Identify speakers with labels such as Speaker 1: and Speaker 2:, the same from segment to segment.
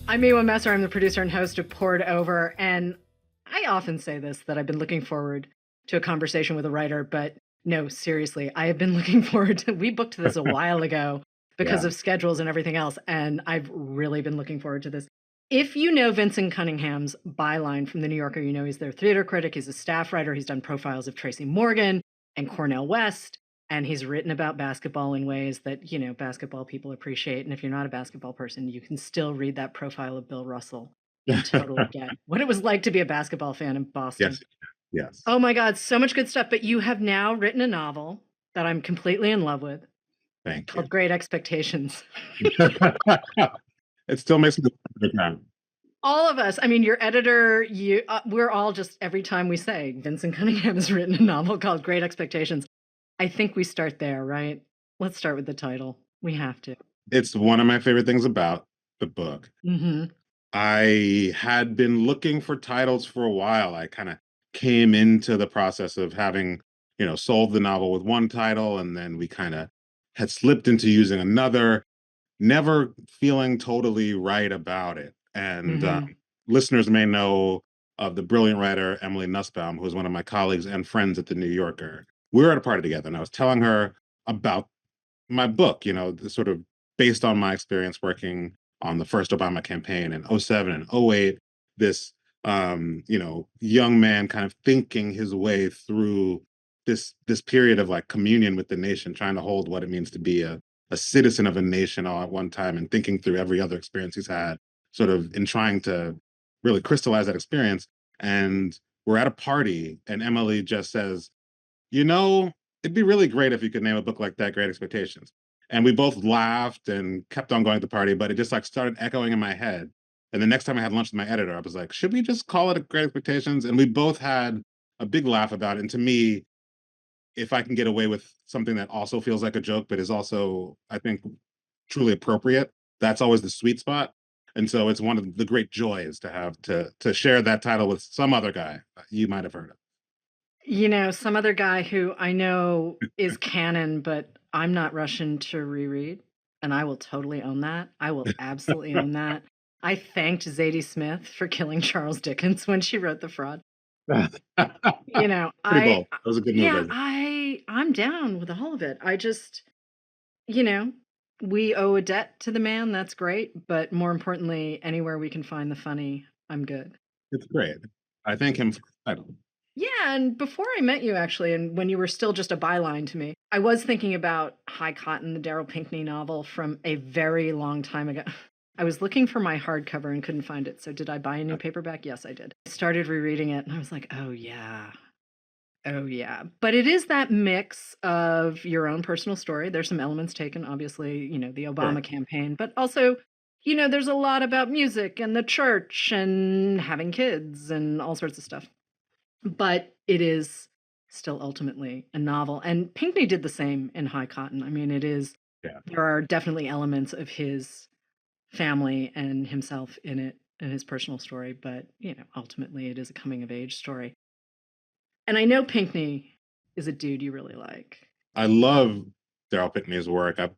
Speaker 1: I'm Miwa Messer. I'm the producer and host of Poured Over. And I often say this, that I've been looking forward to a conversation with a writer, but no, seriously, I have been looking forward to, we booked this a while ago because
Speaker 2: Yeah.
Speaker 1: of schedules and everything else. And I've really been looking forward to this. If you know Vinson Cunningham's byline from The New Yorker, you know he's their theater critic. He's a staff writer. He's done profiles of Tracy Morgan and Cornel West. And he's written about basketball in ways that, you know, basketball people appreciate. And if you're not a basketball person, you can still read that profile of Bill Russell and totally get what it was like to be a basketball fan in Boston.
Speaker 2: Yes. Yes.
Speaker 1: Oh my God, so much good stuff. But you have now written a novel that I'm completely in love with
Speaker 2: Thank you.
Speaker 1: called Great Expectations.
Speaker 2: It still makes me every time.
Speaker 1: All of us, I mean, your editor, we're all just, every time we say Vinson Cunningham has written a novel called Great Expectations, I think we start there, right? Let's start with the title. We have to.
Speaker 2: It's one of my favorite things about the book.
Speaker 1: Mm-hmm.
Speaker 2: I had been looking for titles for a while. I kind of came into the process of having, sold the novel with one title, and then we kind of had slipped into using another, never feeling totally right about it. And
Speaker 1: Mm-hmm.
Speaker 2: listeners may know of the brilliant writer Emily Nussbaum, who was one of my colleagues and friends at the New Yorker. We were at a party together, and I was telling her about my book, sort of based on my experience working on the first Obama campaign in '07 and '08. This, young man kind of thinking his way through this period of like communion with the nation, trying to hold what it means to be a citizen of a nation all at one time, and thinking through every other experience he's had, sort of in trying to really crystallize that experience. And we're at a party, and Emily just says, it'd be really great if you could name a book like that, Great Expectations. And we both laughed and kept on going to the party, but it just like started echoing in my head. And the next time I had lunch with my editor, I was like, should we just call it a Great Expectations? And we both had a big laugh about it. And to me, if I can get away with something that also feels like a joke, but is also, I think, truly appropriate, that's always the sweet spot. And so it's one of the great joys to have to share that title with some other guy you might have heard of.
Speaker 1: You know, some other guy who I know is canon, but I'm not Russian to reread, and I will totally own that. I will absolutely own that. I thanked Zadie Smith for killing Charles Dickens when she wrote The Fraud. You know,
Speaker 2: Pretty bold. That was a good move,
Speaker 1: yeah,
Speaker 2: right?
Speaker 1: I'm down with all of it. I just, you know, we owe a debt to the man. That's great, but more importantly, anywhere we can find the funny, I'm good.
Speaker 2: It's great. I thank him for the title.
Speaker 1: Yeah, and before I met you, actually, and when you were still just a byline to me, I was thinking about High Cotton, the Darryl Pinckney novel from a very long time ago. I was looking for my hardcover and couldn't find it. So did I buy a new paperback? Yes, I did. I started rereading it and I was like, oh yeah. Oh yeah. But it is that mix of your own personal story. There's some elements taken, obviously, you know, the
Speaker 2: Sure.
Speaker 1: Obama campaign, but also, you know, there's a lot about music and the church and having kids and all sorts of stuff, but it is still ultimately a novel. And Pinckney did the same in High Cotton. I mean,
Speaker 2: Yeah.
Speaker 1: there are definitely elements of his family and himself in it and his personal story, but, you know, ultimately it is a coming of age story. And I know Pinckney is a dude you really like.
Speaker 2: I love Darryl Pinckney's work. I've,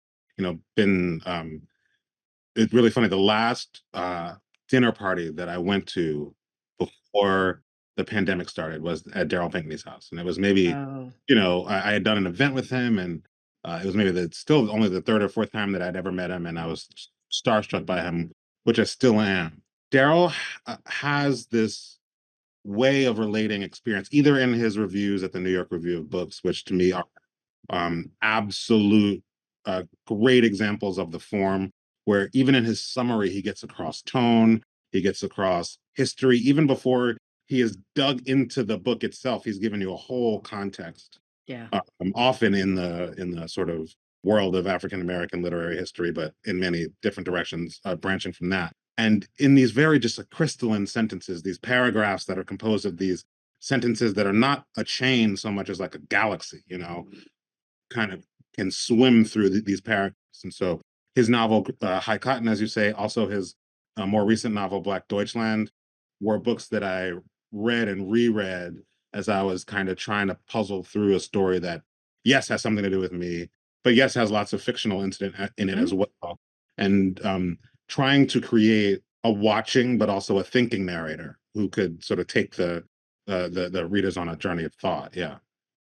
Speaker 2: been it's really funny. The last dinner party that I went to before the pandemic started was at Darryl Pinckney's house. And it was maybe,
Speaker 1: Oh,
Speaker 2: I had done an event with him, and it was maybe still only the third or fourth time that I'd ever met him, and I was starstruck by him, which I still am. Darryl has this way of relating experience, either in his reviews at the New York Review of Books, which to me are absolute great examples of the form, where even in his summary, he gets across tone, he gets across history, even before he has dug into the book itself. He's given you a whole context,
Speaker 1: yeah.
Speaker 2: often in the sort of world of African American literary history, but in many different directions, branching from that. And in these very just like crystalline sentences, these paragraphs that are composed of these sentences that are not a chain so much as like a galaxy, kind of can swim through these paragraphs. And so his novel, High Cotton, as you say, also his more recent novel, Black Deutschland, were books that I read and reread as I was kind of trying to puzzle through a story that, yes, has something to do with me, but yes, has lots of fictional incident in it as
Speaker 1: Mhm.
Speaker 2: well. And trying to create a watching but also a thinking narrator who could sort of take the readers on a journey of thought. Yeah.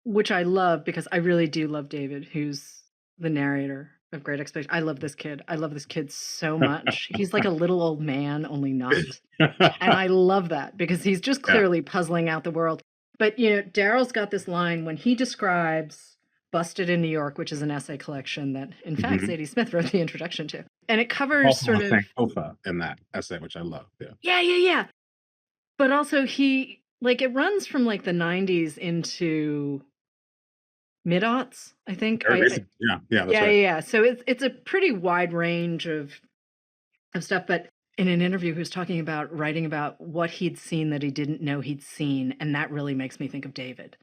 Speaker 1: Which I love because I really do love David, who's the narrator of Great Expectations. I love this kid. I love this kid so much. He's like a little old man, only not. And I love that because he's just
Speaker 2: Yeah.
Speaker 1: clearly puzzling out the world. But, you know, Darryl's got this line when he describes Busted in New York, which is an essay collection that, in fact,
Speaker 2: Mhm.
Speaker 1: Zadie Smith wrote the introduction to. And it covers
Speaker 2: Also
Speaker 1: sort
Speaker 2: on
Speaker 1: of,
Speaker 2: Sankofa in that essay, which I love. Yeah.
Speaker 1: yeah. But also he, like, it runs from like the 90s into mid-aughts, I think.
Speaker 2: Very recent. Yeah. Yeah. That's
Speaker 1: Yeah,
Speaker 2: right.
Speaker 1: yeah, yeah. So it's a pretty wide range of stuff. But in an interview, he was talking about writing about what he'd seen that he didn't know he'd seen, and that really makes me think of David,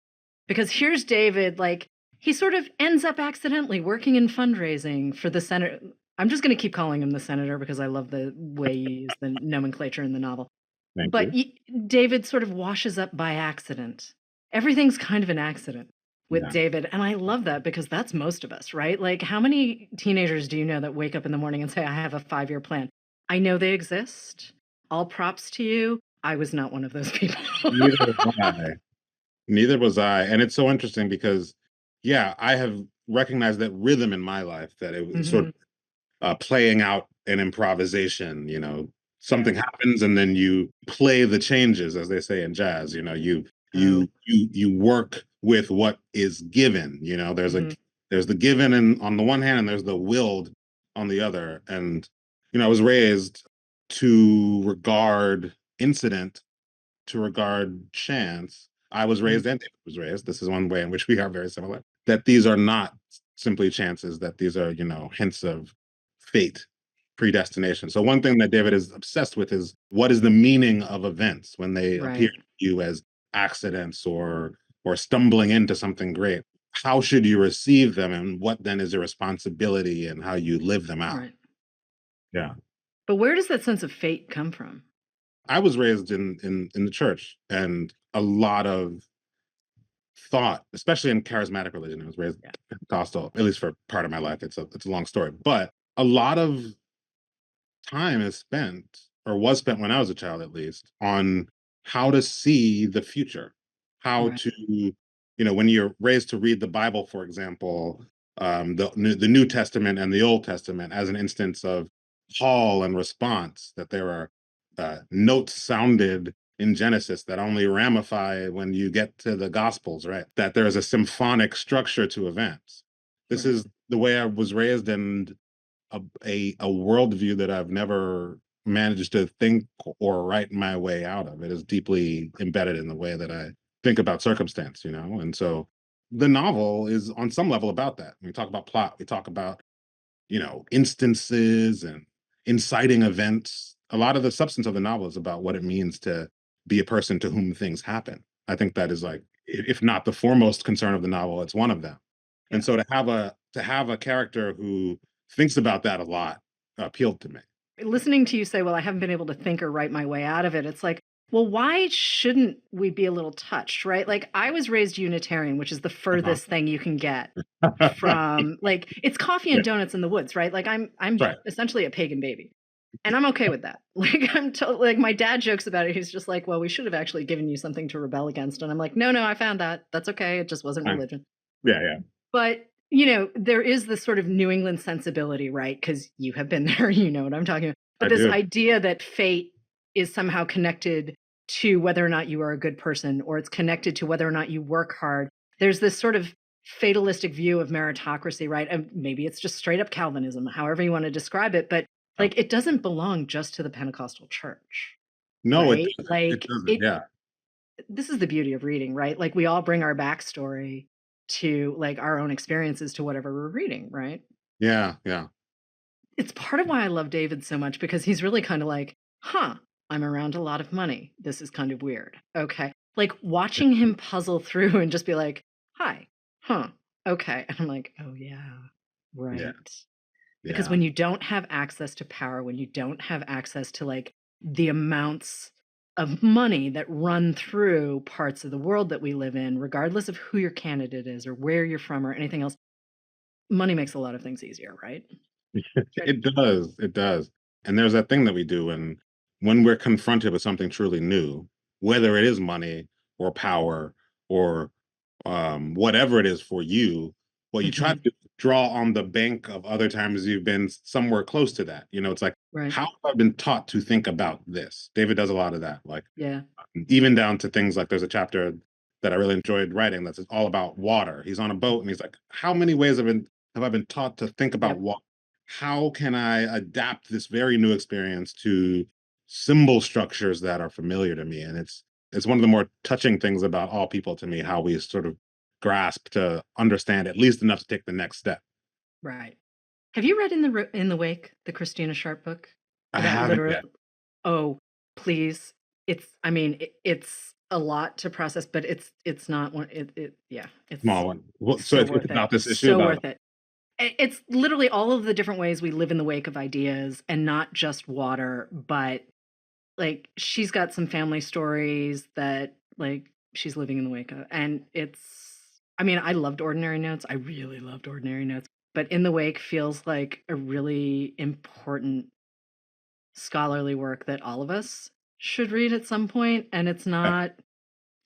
Speaker 1: because here's David, like he sort of ends up accidentally working in fundraising for the senator. I'm just going to keep calling him the senator because I love the way you use the nomenclature in the novel.
Speaker 2: Thank
Speaker 1: But
Speaker 2: you.
Speaker 1: David sort of washes up by accident. Everything's kind of an accident with
Speaker 2: Yeah.
Speaker 1: David, and I love that because that's most of us, right? Like, how many teenagers do you know that wake up in the morning and say, I have a 5-year plan? I know they exist. All props to you. I was not one of those people.
Speaker 2: Neither was I. Neither was I. And it's so interesting because, yeah, I have recognized that rhythm in my life, that it was sort
Speaker 1: Mhm.
Speaker 2: of playing out an improvisation.
Speaker 1: Yeah,
Speaker 2: Something happens and then you play the changes, as they say in jazz. you
Speaker 1: totally.
Speaker 2: you work with what is given.
Speaker 1: Mhm.
Speaker 2: There's the given and on the one hand, and there's the willed on the other. And I was raised to regard incident, to regard chance. I was
Speaker 1: Mhm.
Speaker 2: raised, and David was raised, this is one way in which we are very similar, that these are not simply chances, that these are, hints of fate, predestination. So one thing that David is obsessed with is, what is the meaning of events when they appear
Speaker 1: Right,
Speaker 2: to you as accidents, or stumbling into something great? How should you receive them, and what then is your responsibility and how you live them out?
Speaker 1: right.
Speaker 2: Yeah.
Speaker 1: But where does that sense of fate come from?
Speaker 2: I was raised in the church, and a lot of thought, especially in charismatic religion. I was raised
Speaker 1: Yeah.
Speaker 2: Pentecostal, at least for part of my life. It's a long story, but a lot of time is spent, or was spent when I was a child, at least, on how to see the future, how
Speaker 1: Right.
Speaker 2: to, when you're raised to read the Bible, for example, the New Testament and the Old Testament as an instance of call and response, that there are notes sounded in Genesis that only ramify when you get to the Gospels, right? That there is a symphonic structure to events. This
Speaker 1: Right.
Speaker 2: is the way I was raised, and a worldview that I've never managed to think or write my way out of. It is deeply embedded in the way that I think about circumstance, and so the novel is on some level about that. We talk about plot, we talk about, instances and inciting events. A lot of the substance of the novel is about what it means to be a person to whom things happen. I think that is, like, if not the foremost concern of the novel, it's one of them. And
Speaker 1: Yeah.
Speaker 2: so to have a character who thinks about that a lot appealed to me.
Speaker 1: Listening to you say, "Well, I haven't been able to think or write my way out of it," it's like, well, why shouldn't we be a little touched, right? Like, I was raised Unitarian, which is the
Speaker 2: Uh-huh.
Speaker 1: furthest thing you can get from, like, it's coffee
Speaker 2: Yeah,
Speaker 1: and donuts in the woods, right? Like, I'm
Speaker 2: that's right.
Speaker 1: essentially a pagan baby, and I'm okay with that. Like, like, my dad jokes about it. He's just like, "Well, we should have actually given you something to rebel against," and I'm like, "No, no, I found that. That's okay. It just wasn't
Speaker 2: Fine.
Speaker 1: religion."
Speaker 2: Yeah, yeah.
Speaker 1: But, you know, there is this sort of New England sensibility, right? Because you have been there, you know what I'm talking about. But
Speaker 2: I
Speaker 1: this
Speaker 2: do.
Speaker 1: idea that fate is somehow connected to whether or not you are a good person, or it's connected to whether or not you work hard. There's this sort of fatalistic view of meritocracy, right? And maybe it's just straight up Calvinism, however you want to describe it. But
Speaker 2: Oh,
Speaker 1: like, it doesn't belong just to the Pentecostal church,
Speaker 2: no, it
Speaker 1: right?
Speaker 2: doesn't. It
Speaker 1: Like,
Speaker 2: doesn't. Yeah.
Speaker 1: this is the beauty of reading, right? Like, we all bring our backstory to, like, our own experiences to whatever we're reading, right?
Speaker 2: Yeah, yeah.
Speaker 1: It's part of why I love David so much because he's really kind of like, huh, I'm around a lot of money. This is kind of weird. Okay. Like, watching him puzzle through and just be like, hi, huh, okay. And I'm like, oh, yeah,
Speaker 2: Yeah,
Speaker 1: right. Because
Speaker 2: yeah.
Speaker 1: when you don't have access to power, when you don't have access to like the amounts of money that run through parts of the world that we live in, regardless of who your candidate is or where you're from or anything else, money makes a lot of things easier, right? Right.
Speaker 2: It does, it does. And there's that thing that we do, when we're confronted with something truly new, whether it is money or power or whatever it is for you, what you try to
Speaker 1: Hmm.
Speaker 2: do is draw on the bank of other times you've been somewhere close to that. It's like,
Speaker 1: Right.
Speaker 2: how have I been taught to think about this? David does a lot of that. Like,
Speaker 1: Yeah.
Speaker 2: even down to things like there's a chapter that I really enjoyed writing that's all about water. He's on a boat and he's like, how many ways have I been taught to think about
Speaker 1: Yep.
Speaker 2: water? How can I adapt this very new experience to symbol structures that are familiar to me? And it's one of the more touching things about all people to me, how we sort of grasp to understand at least enough to take the next step.
Speaker 1: Right. Have you read in the Wake, the Christina Sharpe book?
Speaker 2: I
Speaker 1: That
Speaker 2: haven't
Speaker 1: literally,
Speaker 2: yet.
Speaker 1: oh, please. I mean, it's a lot to process, but it's not one. Yeah, it's
Speaker 2: Small one. Well, so
Speaker 1: so
Speaker 2: it's
Speaker 1: worth it.
Speaker 2: about this issue
Speaker 1: So
Speaker 2: about.
Speaker 1: worth it. It's literally all of the different ways we live in the wake of ideas, and not just water, but like she's got some family stories that like she's living in the wake of, and I mean, I loved Ordinary Notes. I really loved Ordinary Notes, but In the Wake feels like a really important scholarly work that all of us should read at some point. And it's not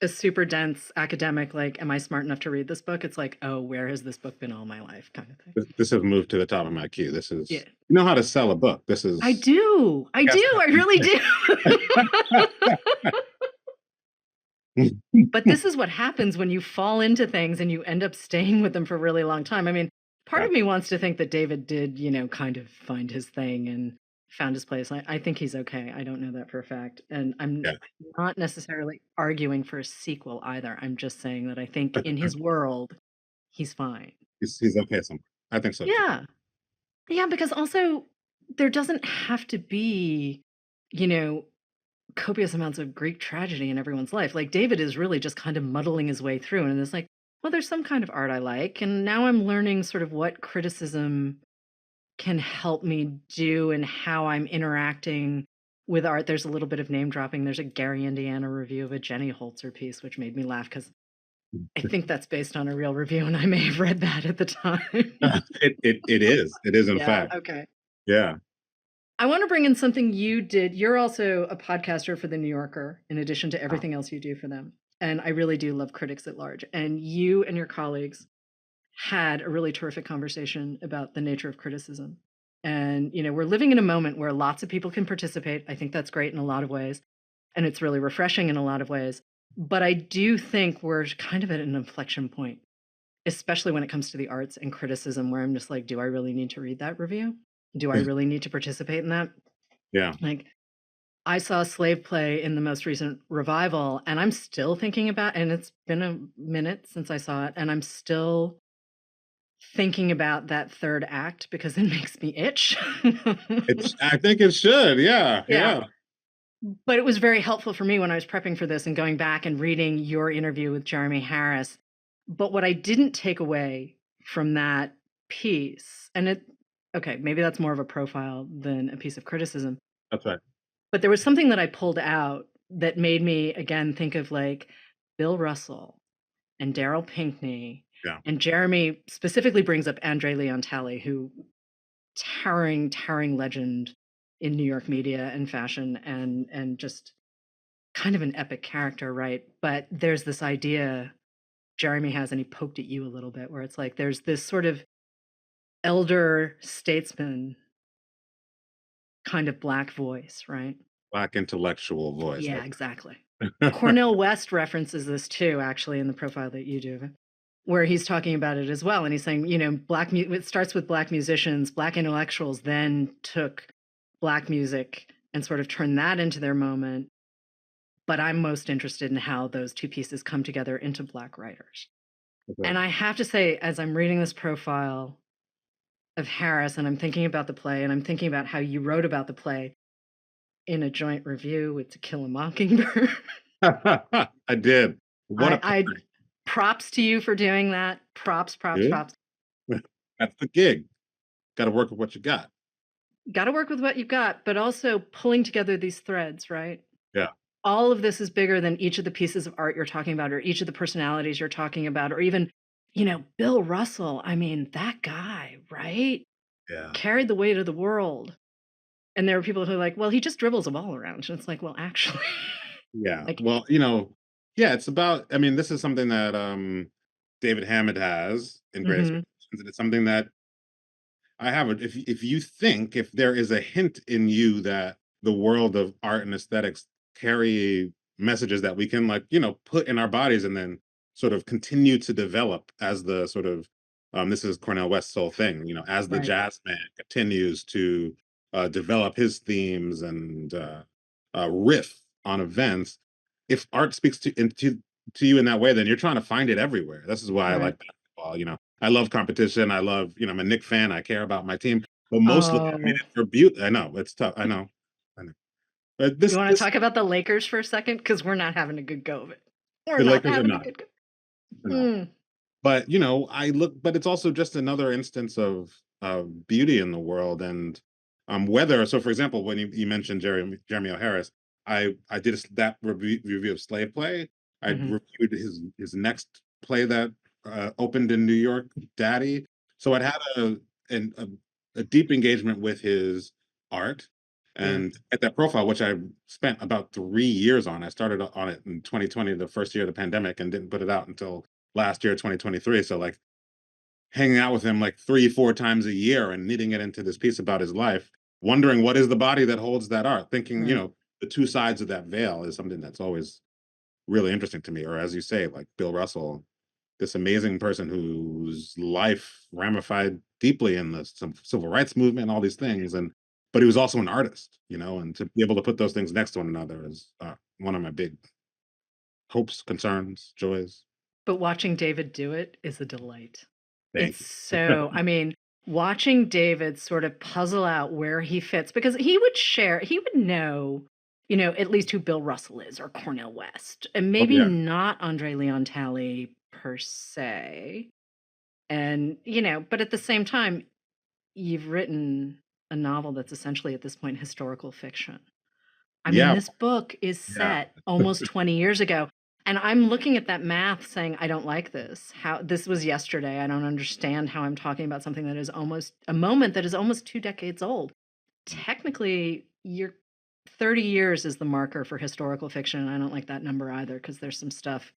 Speaker 1: a super dense academic, like, am I smart enough to read this book? It's like, oh, where has this book been all my life kind of thing.
Speaker 2: This has moved to the top of my queue. This
Speaker 1: Yeah.
Speaker 2: is, you know how to sell a book. This
Speaker 1: I
Speaker 2: is,
Speaker 1: do. I
Speaker 2: yes.
Speaker 1: do. I really do. But this is what happens when you fall into things and you end up staying with them for a really long time. I mean, part
Speaker 2: Yeah.
Speaker 1: of me wants to think that David did, kind of find his thing and found his place. I think he's okay. I don't know that for a fact. And I'm
Speaker 2: Yeah.
Speaker 1: not necessarily arguing for a sequel either. I'm just saying that I think in his world, he's fine.
Speaker 2: He's okay somewhere. I think so too.
Speaker 1: Yeah. Yeah, because also there doesn't have to be, you know, copious amounts of Greek tragedy in everyone's life. Like David is really just kind of muddling his way through, and it's like, well, there's some kind of art I like, and now I'm learning sort of what criticism can help me do and how I'm interacting with art. There's a little bit of name dropping. There's a Gary, Indiana review of a Jenny Holzer piece, which made me laugh because I think that's based on a real review, and I may have read that at the time.
Speaker 2: It is. It is in
Speaker 1: Yeah.
Speaker 2: fact.
Speaker 1: Okay.
Speaker 2: Yeah.
Speaker 1: I want to bring in something you did. You're also a podcaster for The New Yorker, in addition to everything else you do for them. And I really do love Critics at Large. And you and your colleagues had a really terrific conversation about the nature of criticism. And, we're living in a moment where lots of people can participate. I think that's great in a lot of ways. And it's really refreshing in a lot of ways. But I do think we're kind of at an inflection point, especially when it comes to the arts and criticism, where I'm just like, do I really need to read that review? Do I really need to participate in that?
Speaker 2: Yeah.
Speaker 1: Like, I saw Slave Play in the most recent revival, and I'm still thinking about, and it's been a minute since I saw it, and I'm still thinking about that third act because it makes me itch.
Speaker 2: I think it should. Yeah.
Speaker 1: Yeah.
Speaker 2: Yeah.
Speaker 1: But it was very helpful for me when I was prepping for this and going back and reading your interview with Jeremy Harris. But what I didn't take away from that piece, okay, maybe that's more of a profile than a piece of criticism,
Speaker 2: That's right.
Speaker 1: but there was something that I pulled out that made me again think of like Bill Russell and Darryl Pinckney,
Speaker 2: Yeah.
Speaker 1: and Jeremy specifically brings up Andre Leon Talley, who towering legend in New York media and fashion, and just kind of an epic character, right? But there's this idea Jeremy has, and he poked at you a little bit, where it's like there's this sort of elder statesman kind of Black voice, right?
Speaker 2: Black intellectual voice.
Speaker 1: Yeah, exactly. Cornel West references this too, actually, in the profile that you do, where he's talking about it as well. And he's saying, it starts with Black musicians, Black intellectuals then took Black music and sort of turned that into their moment. But I'm most interested in how those two pieces come together into Black writers.
Speaker 2: Okay.
Speaker 1: And I have to say, as I'm reading this profile of Harris, and I'm thinking about the play, and I'm thinking about how you wrote about the play in a joint review with To Kill a Mockingbird.
Speaker 2: I did. What
Speaker 1: I props to you for doing that. Props.
Speaker 2: That's the gig. Got to work with what you got.
Speaker 1: Got to work with what you've got, but also pulling together these threads, right?
Speaker 2: Yeah.
Speaker 1: All of this is bigger than each of the pieces of art you're talking about, or each of the personalities you're talking about, or even, Bill Russell. I mean, that guy, right?
Speaker 2: Yeah.
Speaker 1: Carried the weight of the world. And there are people who are like, "Well, he just dribbles a ball around." And it's like, "Well, actually."
Speaker 2: Yeah.
Speaker 1: Like
Speaker 2: Well, yeah, it's about I mean, this is something that David Hammond has in Great
Speaker 1: mhm,
Speaker 2: Expectations, and it's something that I have it. If you think if there is a hint in you that the world of art and aesthetics carry messages that we can like, put in our bodies and then sort of continue to develop as the sort of this is Cornel West's whole thing, as the
Speaker 1: right,
Speaker 2: jazz man continues to develop his themes and riff on events. If art speaks to you in that way, then you're trying to find it everywhere. This is why I
Speaker 1: right.
Speaker 2: like basketball. I love competition. I love, I'm a Knick fan. I care about my team, but mostly I read
Speaker 1: Oh,
Speaker 2: it for beauty. I know it's tough. I know. But
Speaker 1: you
Speaker 2: this,
Speaker 1: wanna
Speaker 2: this,
Speaker 1: talk about the Lakers for a second? Because 'Cause we're not having a good go of it. We're
Speaker 2: the
Speaker 1: not
Speaker 2: Lakers are
Speaker 1: having a
Speaker 2: not.
Speaker 1: good go.
Speaker 2: They're not.
Speaker 1: Mm,
Speaker 2: But I look, but it's also just another instance of beauty in the world and whether. So, for example, when you mentioned Jeremy O'Harris, I did that review of Slave Play. I
Speaker 1: mhm,
Speaker 2: reviewed his next play that opened in New York, Daddy. So I'd had an, a a deep engagement with his art.
Speaker 1: yeah.
Speaker 2: And at that profile, which I spent about 3 years on, I started on it in 2020, the first year of the pandemic, and didn't put it out until last year, 2023. So like hanging out with him like 3, 4 times a year and knitting it into this piece about his life, wondering what is the body that holds that art, thinking,
Speaker 1: Right.
Speaker 2: the two sides of that veil is something that's always really interesting to me. Or as you say, like Bill Russell, this amazing person whose life ramified deeply in the some civil rights movement and all these things. But he was also an artist, and to be able to put those things next to one another is one of my big hopes, concerns, joys.
Speaker 1: But watching David do it is a delight. It's
Speaker 2: Thank you.
Speaker 1: so I mean, watching David sort of puzzle out where he fits because he would know, at least who Bill Russell is or Cornel West, and
Speaker 2: Oh
Speaker 1: maybe
Speaker 2: yeah.
Speaker 1: not Andre Leon Talley per se. And, but at the same time, you've written a novel that's essentially at this point historical fiction. I mean,
Speaker 2: Yeah.
Speaker 1: this book is
Speaker 2: Yeah.
Speaker 1: set almost 20 years ago, and I'm looking at that math saying, "I don't like this. How this was yesterday. I don't understand how I'm talking about something that is almost a moment that is almost 2 decades old." Technically, you're 30 years is the marker for historical fiction, and I don't like that number either because there's some stuff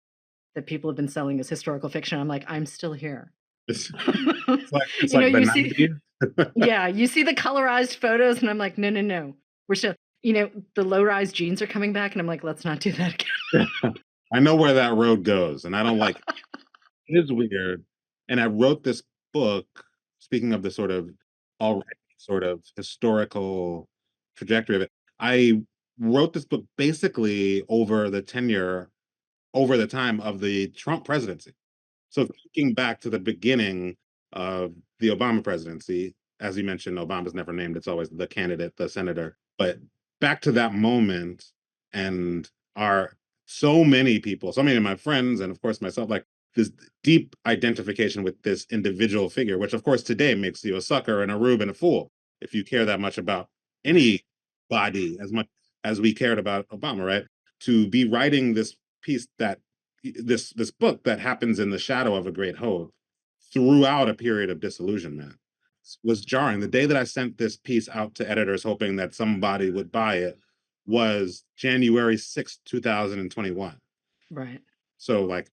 Speaker 1: that people have been selling as historical fiction. I'm like, "I'm still here."
Speaker 2: It's it's like the
Speaker 1: You see
Speaker 2: 90s.
Speaker 1: yeah, you see the colorized photos, and I'm like, "No, no, no. We're still" the low-rise jeans are coming back, and I'm like, "Let's not do that again."
Speaker 2: I know where that road goes, and I don't like it. It is weird, and I wrote this book, speaking of the sort of already sort of historical trajectory of it, I wrote this book basically over the time of the Trump presidency. So thinking back to the beginning of the Obama presidency, as you mentioned, Obama's never named, it's always the candidate, the senator. But back to that moment and our so many people, so many of my friends, and of course myself, like this deep identification with this individual figure, which of course today makes you a sucker and a rube and a fool if you care that much about
Speaker 1: Right.
Speaker 2: any body as much as we cared about Obama, right? To be writing this piece that this book that happens in the shadow of a great hope throughout a period of disillusionment was jarring. The day that I sent this piece out to editors hoping that somebody would buy it was January 6th, 2021.
Speaker 1: Right.
Speaker 2: So like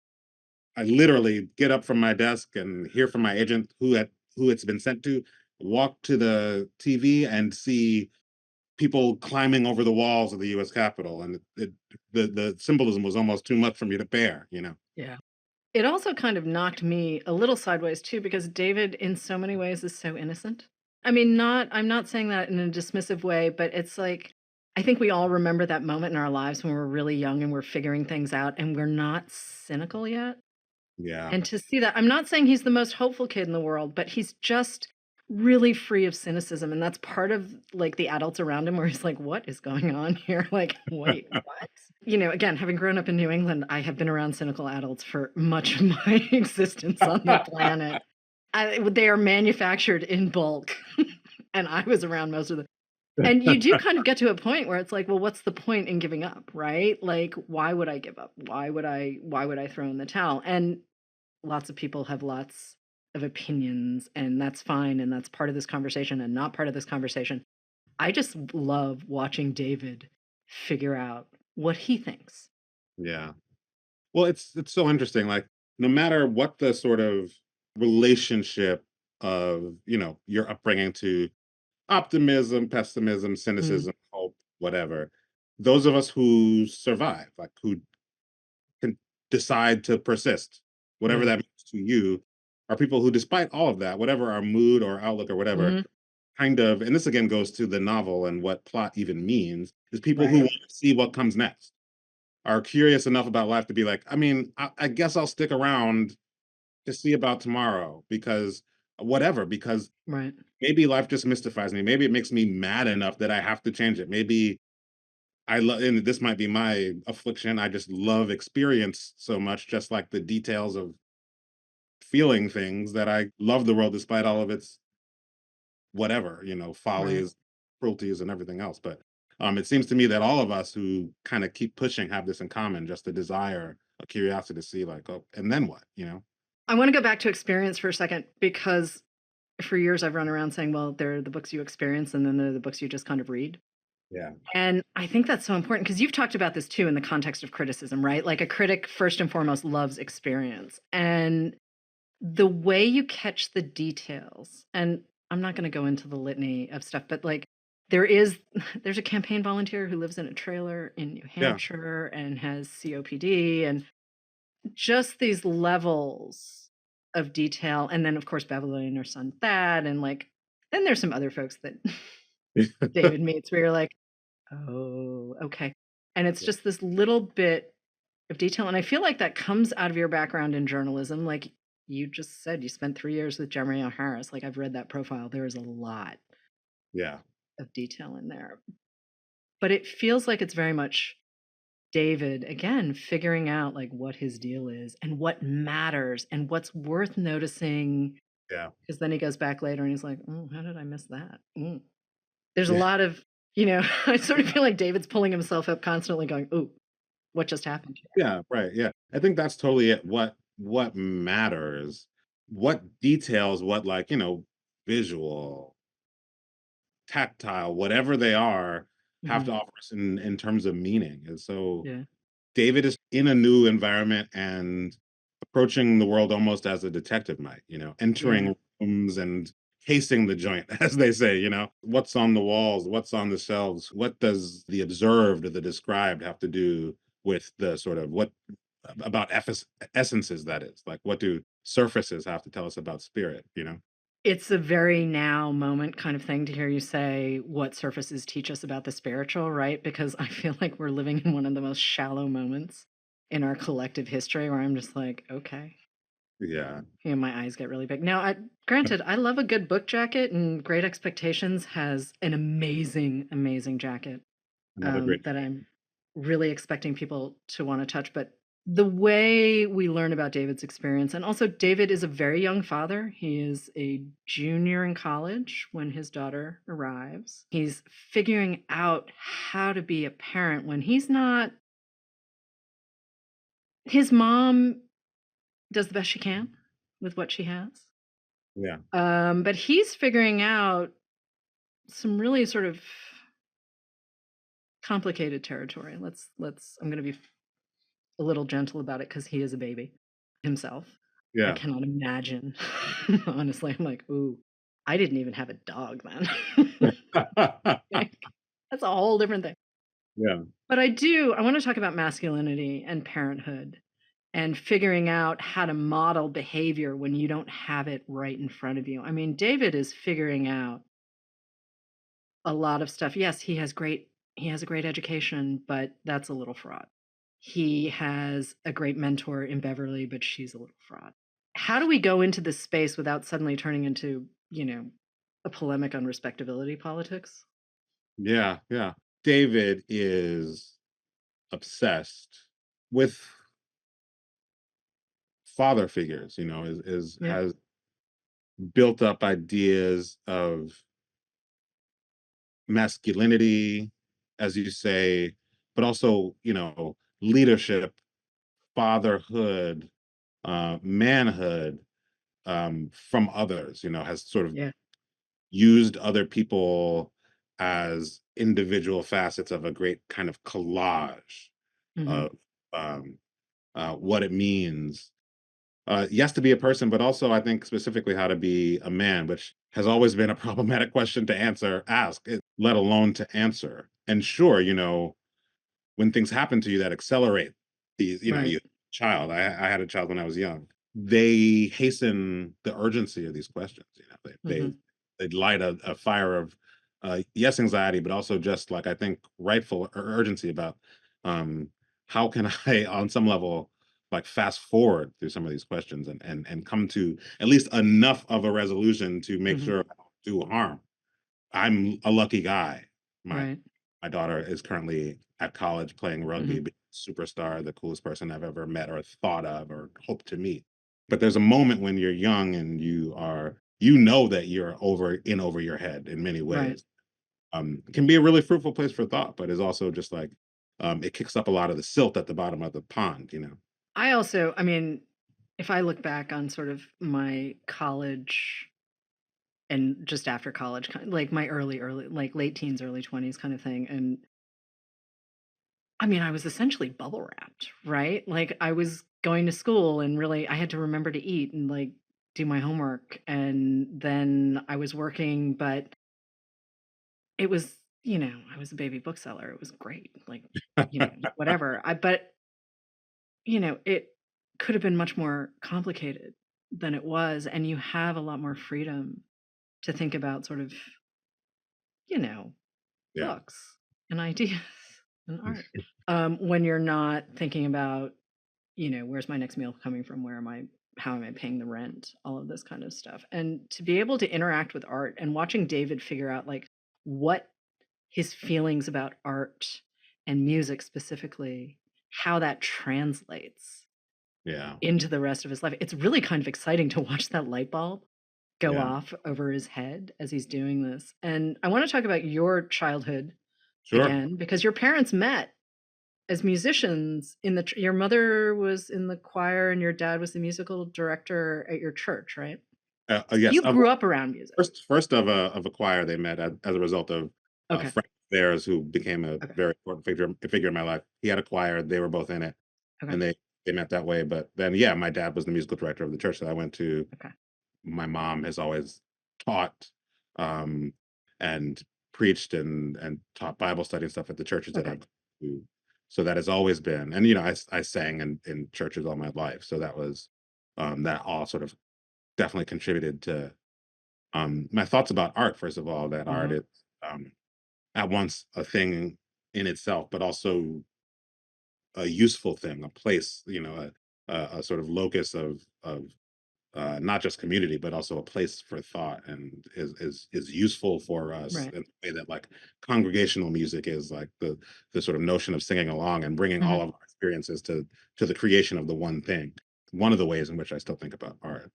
Speaker 2: I literally get up from my desk and hear from my agent who it's been sent to, walk to the TV and see people climbing over the walls of the US Capitol. And the symbolism was almost too much for me to bear.
Speaker 1: Yeah. It also kind of knocked me a little sideways too because David in so many ways is so innocent. I mean, not I'm not saying that in a dismissive way, but it's like I think we all remember that moment in our lives when we're really young and we're figuring things out and we're not cynical yet.
Speaker 2: Yeah.
Speaker 1: And to see that I'm not saying he's the most hopeful kid in the world, but he's just really free of cynicism, and that's part of, like, the adults around him where he's like, "What is going on here?" Like, "Wait, what?" Again, having grown up in New England, I have been around cynical adults for much of my existence on the planet. They are manufactured in bulk, and I was around most of them. And you do kind of get to a point where it's like, well, what's the point in giving up, right? Like, why would I give up? Why would I throw in the towel? And lots of people have lots of opinions, and that's fine, and that's part of this conversation and not part of this conversation. I just love watching David figure out what he thinks.
Speaker 2: Yeah. Well, it's so interesting. Like, no matter what the sort of relationship of, your upbringing to optimism, pessimism,
Speaker 1: Mm,
Speaker 2: cynicism, hope, whatever, those of us who survive, like who can decide to persist, whatever
Speaker 1: yeah.
Speaker 2: that means to you, are people who, despite all of that, whatever our mood or outlook or whatever,
Speaker 1: Mhm.
Speaker 2: kind of, and this again goes to the novel and what plot even means, is people who
Speaker 1: Right.
Speaker 2: want to see what comes next, are curious enough about life to be like, I mean, I guess I'll stick around to see about tomorrow because whatever, because
Speaker 1: Right.
Speaker 2: maybe life just mystifies me. Maybe it makes me mad enough that I have to change it. Maybe I love, and this might be my affliction. I just love experience so much, just like the details of feeling things, that I love the world despite all of its whatever,
Speaker 1: Right.
Speaker 2: follies, cruelties, and everything else. But it seems to me that all of us who kind of keep pushing have this in common, just a desire, a curiosity to see, like, oh, and then what?
Speaker 1: I wanna go back to experience for a second because for years I've run around saying, well, they're the books you experience and then they're the books you just kind of read.
Speaker 2: Yeah.
Speaker 1: And I think that's so important because you've talked about this too in the context of criticism, right? Like a critic, first and foremost, loves experience. And the way you catch the details, and I'm not going to go into the litany of stuff, but like there is, there's a campaign volunteer who lives in a trailer in New
Speaker 2: Yeah.
Speaker 1: Hampshire and has COPD, and just these levels of detail. And then, of course, Beverly and her son Thad. And like, then there's some other folks that David meets where you're like, oh, okay. And it's
Speaker 2: Yeah.
Speaker 1: just this little bit of detail, and I feel like that comes out of your background in journalism, like you just said you spent 3 years with Jeremy O. Harris, like, I've read that profile, there is a lot
Speaker 2: Yeah.
Speaker 1: of detail in there, but it feels like it's very much David, again, figuring out, like, what his deal is and what matters and what's worth noticing.
Speaker 2: Yeah.
Speaker 1: Because then he goes back later and he's like, "Oh, how did I miss that? Mm." There's a
Speaker 2: Yeah.
Speaker 1: lot of, I sort of feel like David's pulling himself up constantly going, "Ooh, what just happened here?"
Speaker 2: Yeah. Right. Yeah. I think that's totally it. What matters, what details, what, like, visual, tactile, whatever they are, have to
Speaker 1: Mhm.
Speaker 2: offer us in terms of meaning. And so
Speaker 1: Yeah.
Speaker 2: David is in a new environment and approaching the world almost as a detective might,
Speaker 1: Yeah.
Speaker 2: entering rooms and casing the joint, as they say, what's on the walls, what's on the shelves, what does the observed or the described have to do with the sort of what about essences, that is, like, what do surfaces have to tell us about spirit?
Speaker 1: It's a very now moment kind of thing to hear you say what surfaces teach us about the spiritual, right? Because I feel like we're living in one of the most shallow moments in our collective history where I'm just like, okay.
Speaker 2: Yeah.
Speaker 1: My eyes get really big. Now, granted, I love a good book jacket, and Great Expectations has an amazing, amazing jacket
Speaker 2: Another great.
Speaker 1: that I'm really expecting people to want to touch. But the way we learn about David's experience, and also David is a very young father. He is a junior in college when his daughter arrives. He's figuring out how to be a parent when he's not. His mom does the best she can with what she has.
Speaker 2: Yeah.
Speaker 1: But he's figuring out some really sort of complicated territory. I'm going to be a little gentle about it because he is a baby himself. I
Speaker 2: Yeah.
Speaker 1: cannot imagine. Honestly, I'm like, ooh, I didn't even have a dog then. Like, that's a whole different thing.
Speaker 2: Yeah.
Speaker 1: But I want to talk about masculinity and parenthood and figuring out how to model behavior when you don't have it right in front of you. I mean, David is figuring out a lot of stuff. Yes, he has a great education, but that's a little fraud. He has a great mentor in Beverly, but she's a little fraud. How do we go into this space without suddenly turning into, a polemic on respectability politics?
Speaker 2: Yeah. Yeah. David is obsessed with father figures, is
Speaker 1: Yeah.
Speaker 2: has built up ideas of masculinity, as you say, but also, leadership, fatherhood, manhood, from others, has sort of
Speaker 1: Yeah.
Speaker 2: used other people as individual facets of a great kind of collage
Speaker 1: Mhm.
Speaker 2: of um, what it means, yes, to be a person, but also I think specifically how to be a man, which has always been a problematic question to ask, let alone to answer. And sure, when things happen to you that accelerate these,
Speaker 1: Right.
Speaker 2: you child. I had a child when I was young. They hasten the urgency of these questions.
Speaker 1: Mhm.
Speaker 2: They light a fire of yes, anxiety, but also just like I think rightful urgency about um, how can I, on some level, like fast forward through some of these questions and come to at least enough of a resolution to make
Speaker 1: Mhm.
Speaker 2: sure I don't do harm. I'm a lucky guy. My
Speaker 1: Right.
Speaker 2: my daughter is currently at college playing rugby,
Speaker 1: Mhm.
Speaker 2: being a superstar, the coolest person I've ever met or thought of or hoped to meet. But there's a moment when you're young and you know that you're over your head in many
Speaker 1: Right.
Speaker 2: ways. It can be a really fruitful place for thought, but is also just like it kicks up a lot of the silt at the bottom of the pond.
Speaker 1: I mean, if I look back on sort of my college and just after college, like my early, like late teens, early 20s kind of thing. And I mean, I was essentially bubble wrapped, right? Like I was going to school and really I had to remember to eat and like do my homework. And then I was working, but it was, I was a baby bookseller. It was great. Like, whatever. But it could have been much more complicated than it was. And you have a lot more freedom to think about sort of, you know,
Speaker 2: Yeah.
Speaker 1: books and ideas and art. When you're not thinking about, where's my next meal coming from? How am I paying the rent? All of this kind of stuff. And to be able to interact with art and watching David figure out like what his feelings about art and music specifically, how that translates
Speaker 2: Yeah.
Speaker 1: into the rest of his life. It's really kind of exciting to watch that light bulb go
Speaker 2: Yeah.
Speaker 1: off over his head as he's doing this. And I want to talk about your childhood
Speaker 2: Sure.
Speaker 1: again because your parents met as musicians your mother was in the choir and your dad was the musical director at your church, right?
Speaker 2: Yes.
Speaker 1: You grew up around music.
Speaker 2: First of a choir they met as a result of a
Speaker 1: Okay.
Speaker 2: friend of theirs who became a
Speaker 1: Okay.
Speaker 2: very important figure in my life. He had a choir, they were both in it,
Speaker 1: Okay.
Speaker 2: and they met that way. But then, yeah, my dad was the musical director of the church that I went to.
Speaker 1: Okay.
Speaker 2: My mom has always taught um, and preached and taught Bible study and stuff at the churches that
Speaker 1: Okay.
Speaker 2: I've gone to. So that has always been, and I sang in churches all my life. So that was that all sort of definitely contributed to my thoughts about art. First of all, that art
Speaker 1: Mhm.
Speaker 2: is um, at once a thing in itself, but also a useful thing, a place, a sort of locus of not just community, but also a place for thought, and is useful for us
Speaker 1: Right.
Speaker 2: in the way that like congregational music is like the sort of notion of singing along and bringing all
Speaker 1: Mhm.
Speaker 2: of our experiences to the creation of the one thing. One of the ways in which I still think about art.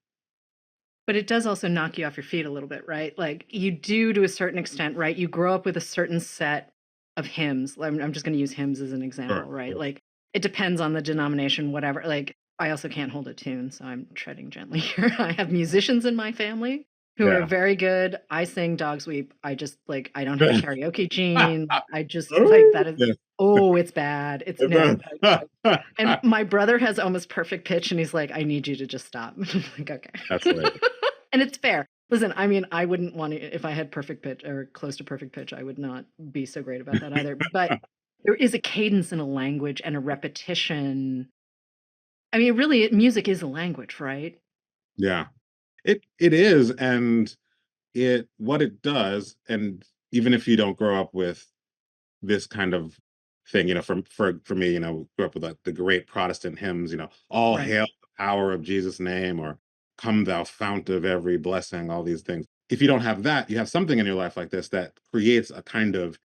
Speaker 1: But it does also knock you off your feet a little bit, right? Like you do to a certain extent, right? You grow up with a certain set of hymns. I'm just going to use hymns as an
Speaker 2: Sure.
Speaker 1: example, right? Like it depends on the denomination, whatever. Like I also can't hold a tune, so I'm treading gently here. I have musicians in my family who are
Speaker 2: Yeah.
Speaker 1: very good. I sing Dogs Weep. I just like I don't have a karaoke gene. Like I just like that is
Speaker 2: Yeah.
Speaker 1: oh, it's bad. It's no. And my brother has almost perfect pitch, and he's like, "I need you to just stop." I'm like, "Okay."
Speaker 2: That's hilarious.
Speaker 1: And it's fair. Listen, I mean, I wouldn't want to if I had perfect pitch or close to perfect pitch, I would not be so great about that either. But there is a cadence and a language and a repetition. I mean, really, music is a language, right?
Speaker 2: Yeah. It is, and it what it does, and even if you don't grow up with this kind of thing, for me, grew up with like the great Protestant hymns, all
Speaker 1: Right.
Speaker 2: hail the power of Jesus' name, or come thou fount of every blessing, all these things. If you don't have that, you have something in your life like this that creates a kind of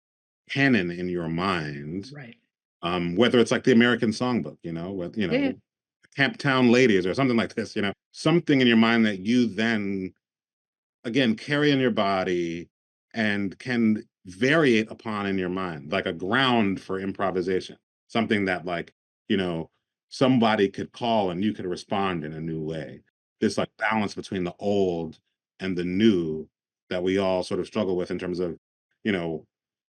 Speaker 2: canon in your mind.
Speaker 1: Right.
Speaker 2: Whether it's like the American songbook, with
Speaker 1: Yeah. Yeah.
Speaker 2: Camptown Ladies or something like this, something in your mind that you then again carry in your body and can variate upon in your mind, like a ground for improvisation, something that like you know somebody could call and you could respond in a new way. This like balance between the old and the new that we all sort of struggle with in terms of you know,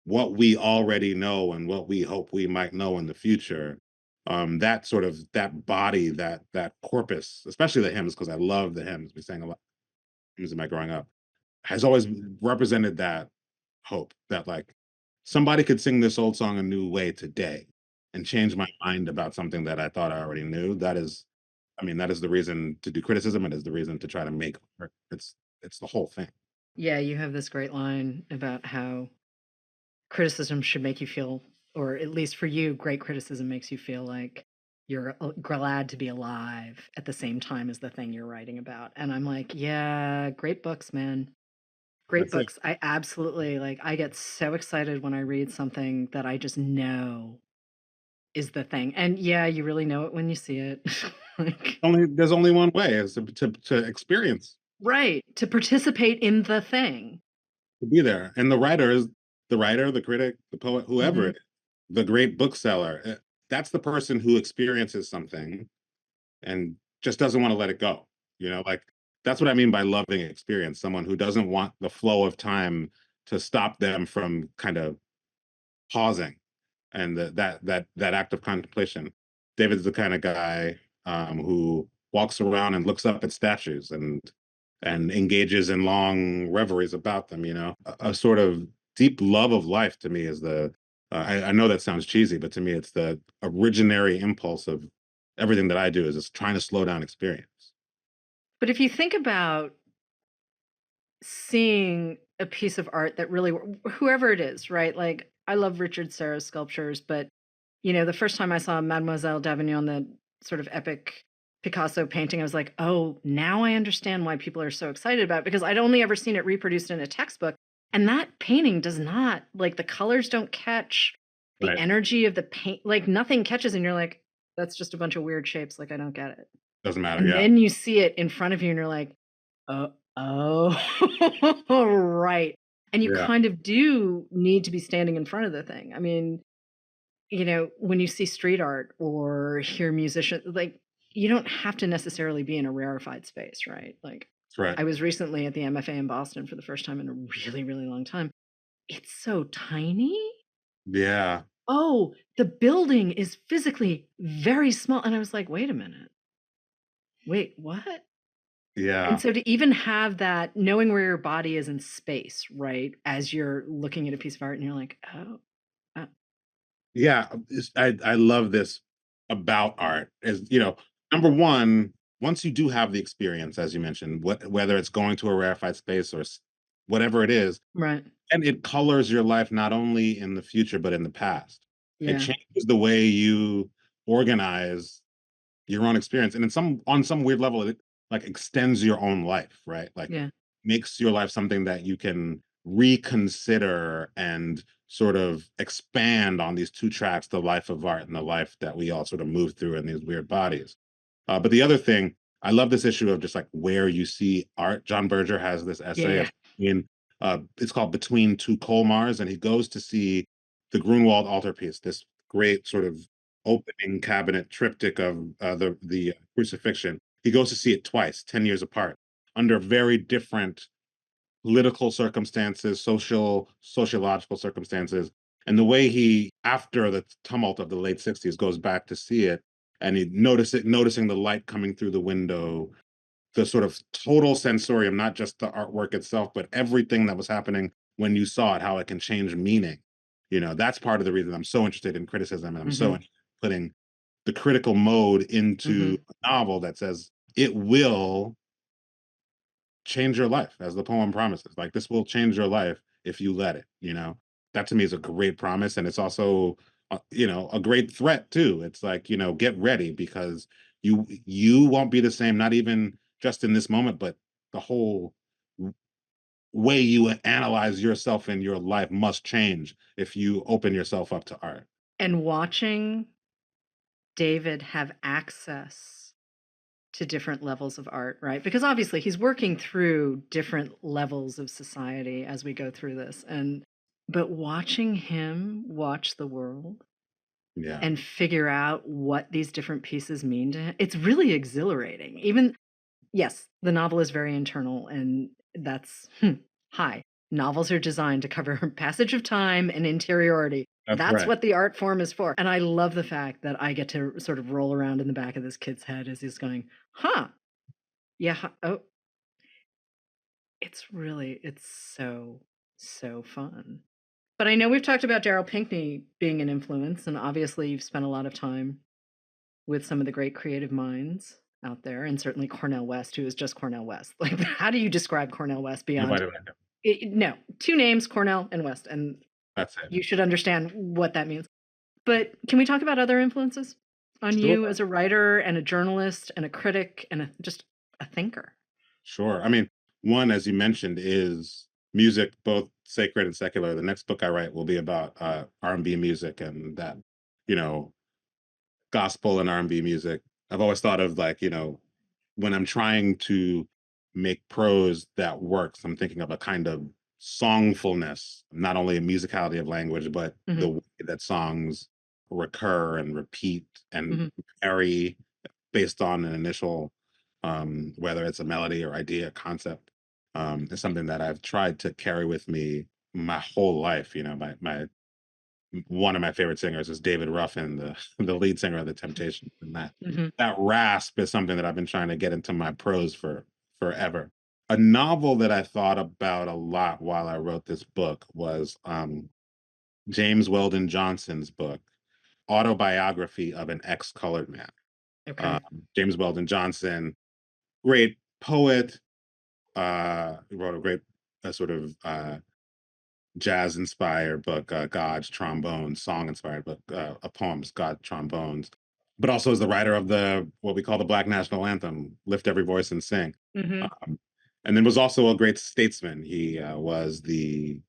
Speaker 2: what we already know and what we hope we might know in the future. That sort of that body, that corpus, especially the hymns, because I love the hymns. We sang a lot of hymns in my growing up, has always represented that hope that like somebody could sing this old song a new way today and change my mind about something that I thought I already knew. That is, I mean, that is the reason to do criticism. It is the reason to try to make art. It's the whole thing.
Speaker 1: Yeah, you have this great line about how criticism should make you feel, or at least for you, great criticism makes you feel like you're glad to be alive at the same time as the thing you're writing about. And I'm like, yeah, great books, man. Great
Speaker 2: That's it.
Speaker 1: books. I absolutely like, I get so excited when I read something that I just know is the thing. And yeah, you really know it when you see it. Like,
Speaker 2: Only there's only one way is to experience,
Speaker 1: right. To participate in the thing.
Speaker 2: to be there. And the writer is the writer, the critic, the poet, whoever
Speaker 1: Hmm.
Speaker 2: it is, the great bookseller. That's the person who experiences something and just doesn't want to let it go. Like that's what I mean by loving experience. Someone who doesn't want the flow of time to stop them from kind of pausing and that act of contemplation. David's the kind of guy who walks around and looks up at statues and engages in long reveries about them. A sort of deep love of life to me is the. I know that sounds cheesy, but to me, it's the originary impulse of everything that I do is just trying to slow down experience.
Speaker 1: But if you think about seeing a piece of art that really, whoever it is, right? Like I love Richard Serra's sculptures, but the first time I saw Mademoiselle d'Avignon, the sort of epic Picasso painting, I was like, oh, now I understand why people are so excited about it because I'd only ever seen it reproduced in a textbook. And that painting does not, like, the colors don't catch the
Speaker 2: Right.
Speaker 1: energy of the paint, like, nothing catches, and you're like, that's just a bunch of weird shapes. Like, I don't get it.
Speaker 2: Doesn't matter.
Speaker 1: And
Speaker 2: Yeah.
Speaker 1: then you see it in front of you, and you're like, oh, oh, right. And you
Speaker 2: Yeah.
Speaker 1: kind of do need to be standing in front of the thing. I mean, when you see street art or hear musicians, like, you don't have to necessarily be in a rarefied space, right? Like,
Speaker 2: That's right.
Speaker 1: I was recently at the MFA in Boston for the first time in a really, really long time. It's so tiny.
Speaker 2: Yeah.
Speaker 1: Oh, the building is physically very small. And I was like, wait a minute. Wait, what? And
Speaker 2: Yeah.
Speaker 1: so to even have that, knowing where your body is in space, right? As you're looking at a piece of art and you're like, oh, uh,
Speaker 2: Yeah, I love this about art is, number one, once you do have the experience, as you mentioned, whether it's going to a rarefied space or whatever it is,
Speaker 1: right.
Speaker 2: and it colors your life not only in the future but in the past. It
Speaker 1: Yeah.
Speaker 2: changes the way you organize your own experience, and on some weird level, it like extends your own life, right? Like
Speaker 1: Yeah.
Speaker 2: makes your life something that you can reconsider and sort of expand on these two tracks, the life of art and the life that we all sort of move through in these weird bodies. But the other thing, I love this issue of just like where you see art. John Berger has this
Speaker 1: Yeah.
Speaker 2: essay
Speaker 1: Yeah.
Speaker 2: of in it's called Between Two Colmars, and he goes to see the Grunwald altarpiece, this great sort of opening cabinet triptych of the crucifixion. He goes to see it twice, 10 years apart, under very different political circumstances, sociological circumstances. And the way he, after the tumult of the late 60s, goes back to see it and noticing the light coming through the window, the sort of total sensorium, not just the artwork itself, but everything that was happening when you saw it, how it can change meaning. That's part of the reason I'm so interested in criticism and I'm so
Speaker 1: Hmm.
Speaker 2: interested in putting the critical mode into
Speaker 1: Hmm.
Speaker 2: a novel that says it will change your life, as the poem promises. Like this will change your life if you let it. That to me is a great promise, and it's also a great threat too. It's like get ready because you won't be the same, not even just in this moment, but the whole way you analyze yourself and your life must change if you open yourself up to art.
Speaker 1: And watching David have access to different levels of art, right? Because obviously he's working through different levels of society as we go through this. But watching him watch the world
Speaker 2: Yeah.
Speaker 1: and figure out what these different pieces mean to him, it's really exhilarating. Even, yes, the novel is very internal, and that's high Novels are designed to cover passage of time and interiority.
Speaker 2: That's
Speaker 1: That's
Speaker 2: right.
Speaker 1: what the art form is for. And I love the fact that I get to sort of roll around in the back of this kid's head as he's going, huh, yeah, oh, it's so fun. But I know we've talked about Darryl Pinckney being an influence, and obviously you've spent a lot of time with some of the great creative minds out there, and certainly Cornel West, who is just Cornel West. Like, how do you describe Cornel West
Speaker 2: No
Speaker 1: beyond
Speaker 2: matter what.
Speaker 1: no, two names, Cornell and West, and
Speaker 2: That's it.
Speaker 1: you should understand what that means. But can we talk about other influences on
Speaker 2: Sure.
Speaker 1: you as a writer and a journalist and a critic and just a thinker?
Speaker 2: Sure. I mean, one, as you mentioned, is music, both sacred and secular. The next book I write will be about R&B music and that, you know, gospel and R&B music. I've always thought of like, when I'm trying to make prose that works, I'm thinking of a kind of songfulness, not only a musicality of language, but the
Speaker 1: Mhm,
Speaker 2: way that songs recur and repeat and
Speaker 1: mhm,
Speaker 2: vary based on an initial, whether it's a melody or idea, concept, is something that I've tried to carry with me my whole life. My one of my favorite singers is David Ruffin, the the lead singer of the Temptations, and
Speaker 1: mhm.
Speaker 2: that rasp is something that I've been trying to get into my prose for forever. A novel that I thought about a lot while I wrote this book was James Weldon Johnson's book, Autobiography of an Ex-Colored Man. Um,
Speaker 1: Okay.
Speaker 2: James Weldon Johnson, great poet, he wrote a great sort of jazz-inspired book, God's Trombones, song-inspired book, poems, God Trombones, but also as the writer of the what we call the Black National Anthem, "Lift Every Voice and Sing,"
Speaker 1: Mhm.
Speaker 2: um, and then was also a great statesman. He was the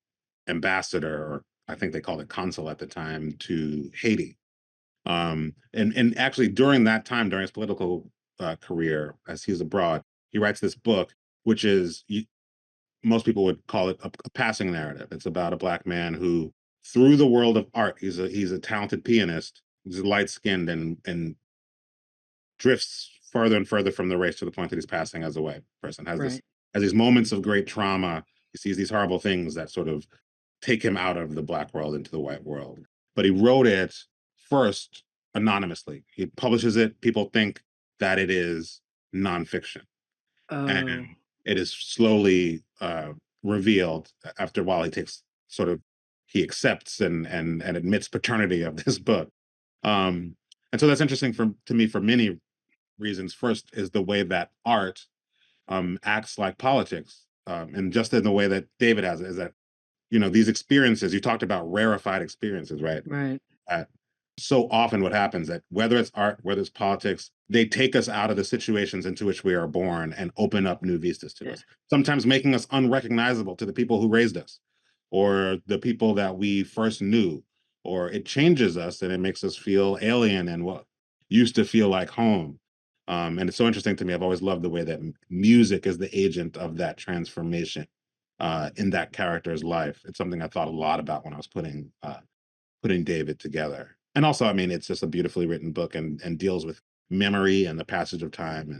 Speaker 2: ambassador, or I think they called it consul at the time, to Haiti. And actually during that time, during his political career, as he's abroad, he writes this book, which is most people would call it a passing narrative. It's about a black man who, through the world of art, he's a talented pianist. He's light skinned and drifts further and further from the race to the point that he's passing as a white person.
Speaker 1: Right.
Speaker 2: Has these moments of great trauma. He sees these horrible things that sort of take him out of the black world into the white world. But he wrote it first anonymously. He publishes it. People think that it is nonfiction, and
Speaker 1: Oh,
Speaker 2: it is slowly revealed after a while. He accepts and admits paternity of this book, and so that's interesting to me for many reasons. First is the way that art acts like politics, and just in the way that David has it, is that these experiences you talked about, rarefied experiences, right?
Speaker 1: right.
Speaker 2: So often what happens that whether it's art, whether it's politics, they take us out of the situations into which we are born and open up new vistas to
Speaker 1: Yeah.
Speaker 2: us, sometimes making us unrecognizable to the people who raised us or the people that we first knew, or it changes us and it makes us feel alien and what used to feel like home. And it's so interesting to me. I've always loved the way that music is the agent of that transformation in that character's life. It's something I thought a lot about when I was putting David together. And also, I mean, it's just a beautifully written book and deals with memory and the passage of time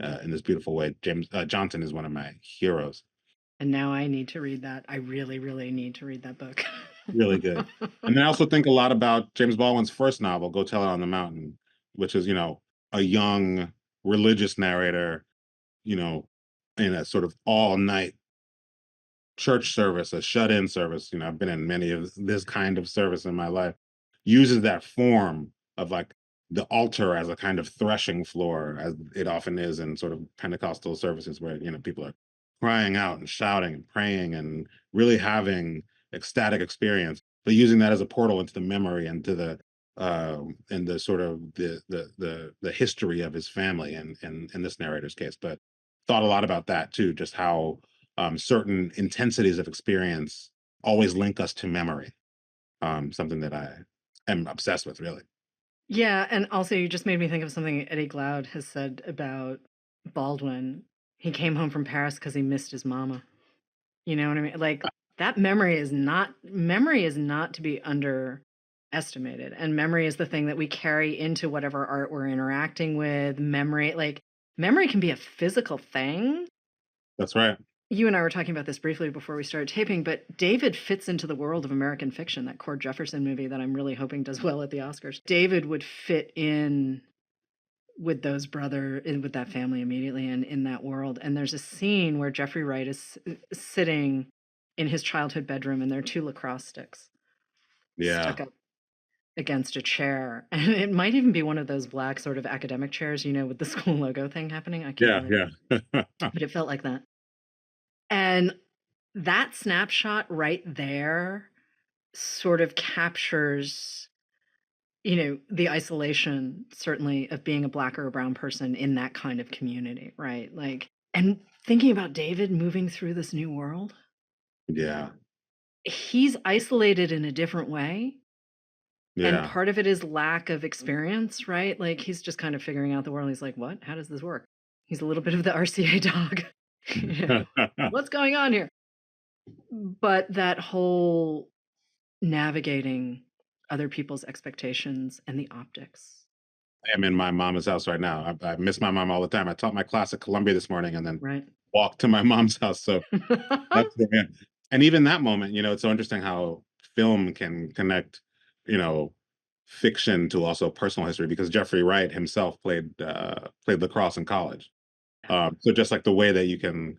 Speaker 2: and in this beautiful way. James Johnson is one of my heroes.
Speaker 1: And now I need to read that. I really, really need to read that book.
Speaker 2: Really good. And then I also think a lot about James Baldwin's first novel, Go Tell It on the Mountain, which is, a young religious narrator, you know, in a sort of all night church service, a shut-in service. I've been in many of this kind of service in my life. Uses that form of like the altar as a kind of threshing floor, as it often is in sort of Pentecostal services where people are crying out and shouting and praying and really having ecstatic experience, but using that as a portal into the memory and to the sort of the history of his family and in this narrator's case. But thought a lot about that too, just how certain intensities of experience always link us to memory. Something that I am obsessed with, really.
Speaker 1: Yeah, and also you just made me think of something Eddie Glaude has said about Baldwin. He came home from Paris because he missed his mama. You know what I mean? Like, that memory is not to be underestimated, and memory is the thing that we carry into whatever art we're interacting with. Memory can be a physical thing,
Speaker 2: That's right.
Speaker 1: You and I were talking about this briefly before we started taping, but David fits into the world of American Fiction, that Cord Jefferson movie that I'm really hoping does well at the Oscars. David would fit in with those with that family immediately and in that world. And there's a scene where Jeffrey Wright is sitting in his childhood bedroom, and there are two lacrosse sticks
Speaker 2: Yeah.
Speaker 1: stuck up against a chair. And it might even be one of those black sort of academic chairs, with the school logo thing happening. I can't
Speaker 2: Yeah,
Speaker 1: really,
Speaker 2: yeah.
Speaker 1: but it felt like that. And that snapshot right there sort of captures, the isolation, certainly, of being a Black or a brown person in that kind of community, right? Like, and thinking about David moving through this new world,
Speaker 2: Yeah,
Speaker 1: he's isolated in a different way. And
Speaker 2: yeah.
Speaker 1: part of it is lack of experience, right? Like, he's just kind of figuring out the world. He's like, what? How does this work? He's a little bit of the RCA dog. What's going on here? But that whole navigating other people's expectations and the optics,
Speaker 2: I am in my mama's house right now. I miss my mom all the time. I taught my class at Columbia this morning and then
Speaker 1: right?
Speaker 2: walked to my mom's house. So that's yeah. And even that moment, it's so interesting how film can connect, you know, fiction to also personal history because Jeffrey Wright himself played lacrosse in college. So just like the way that you can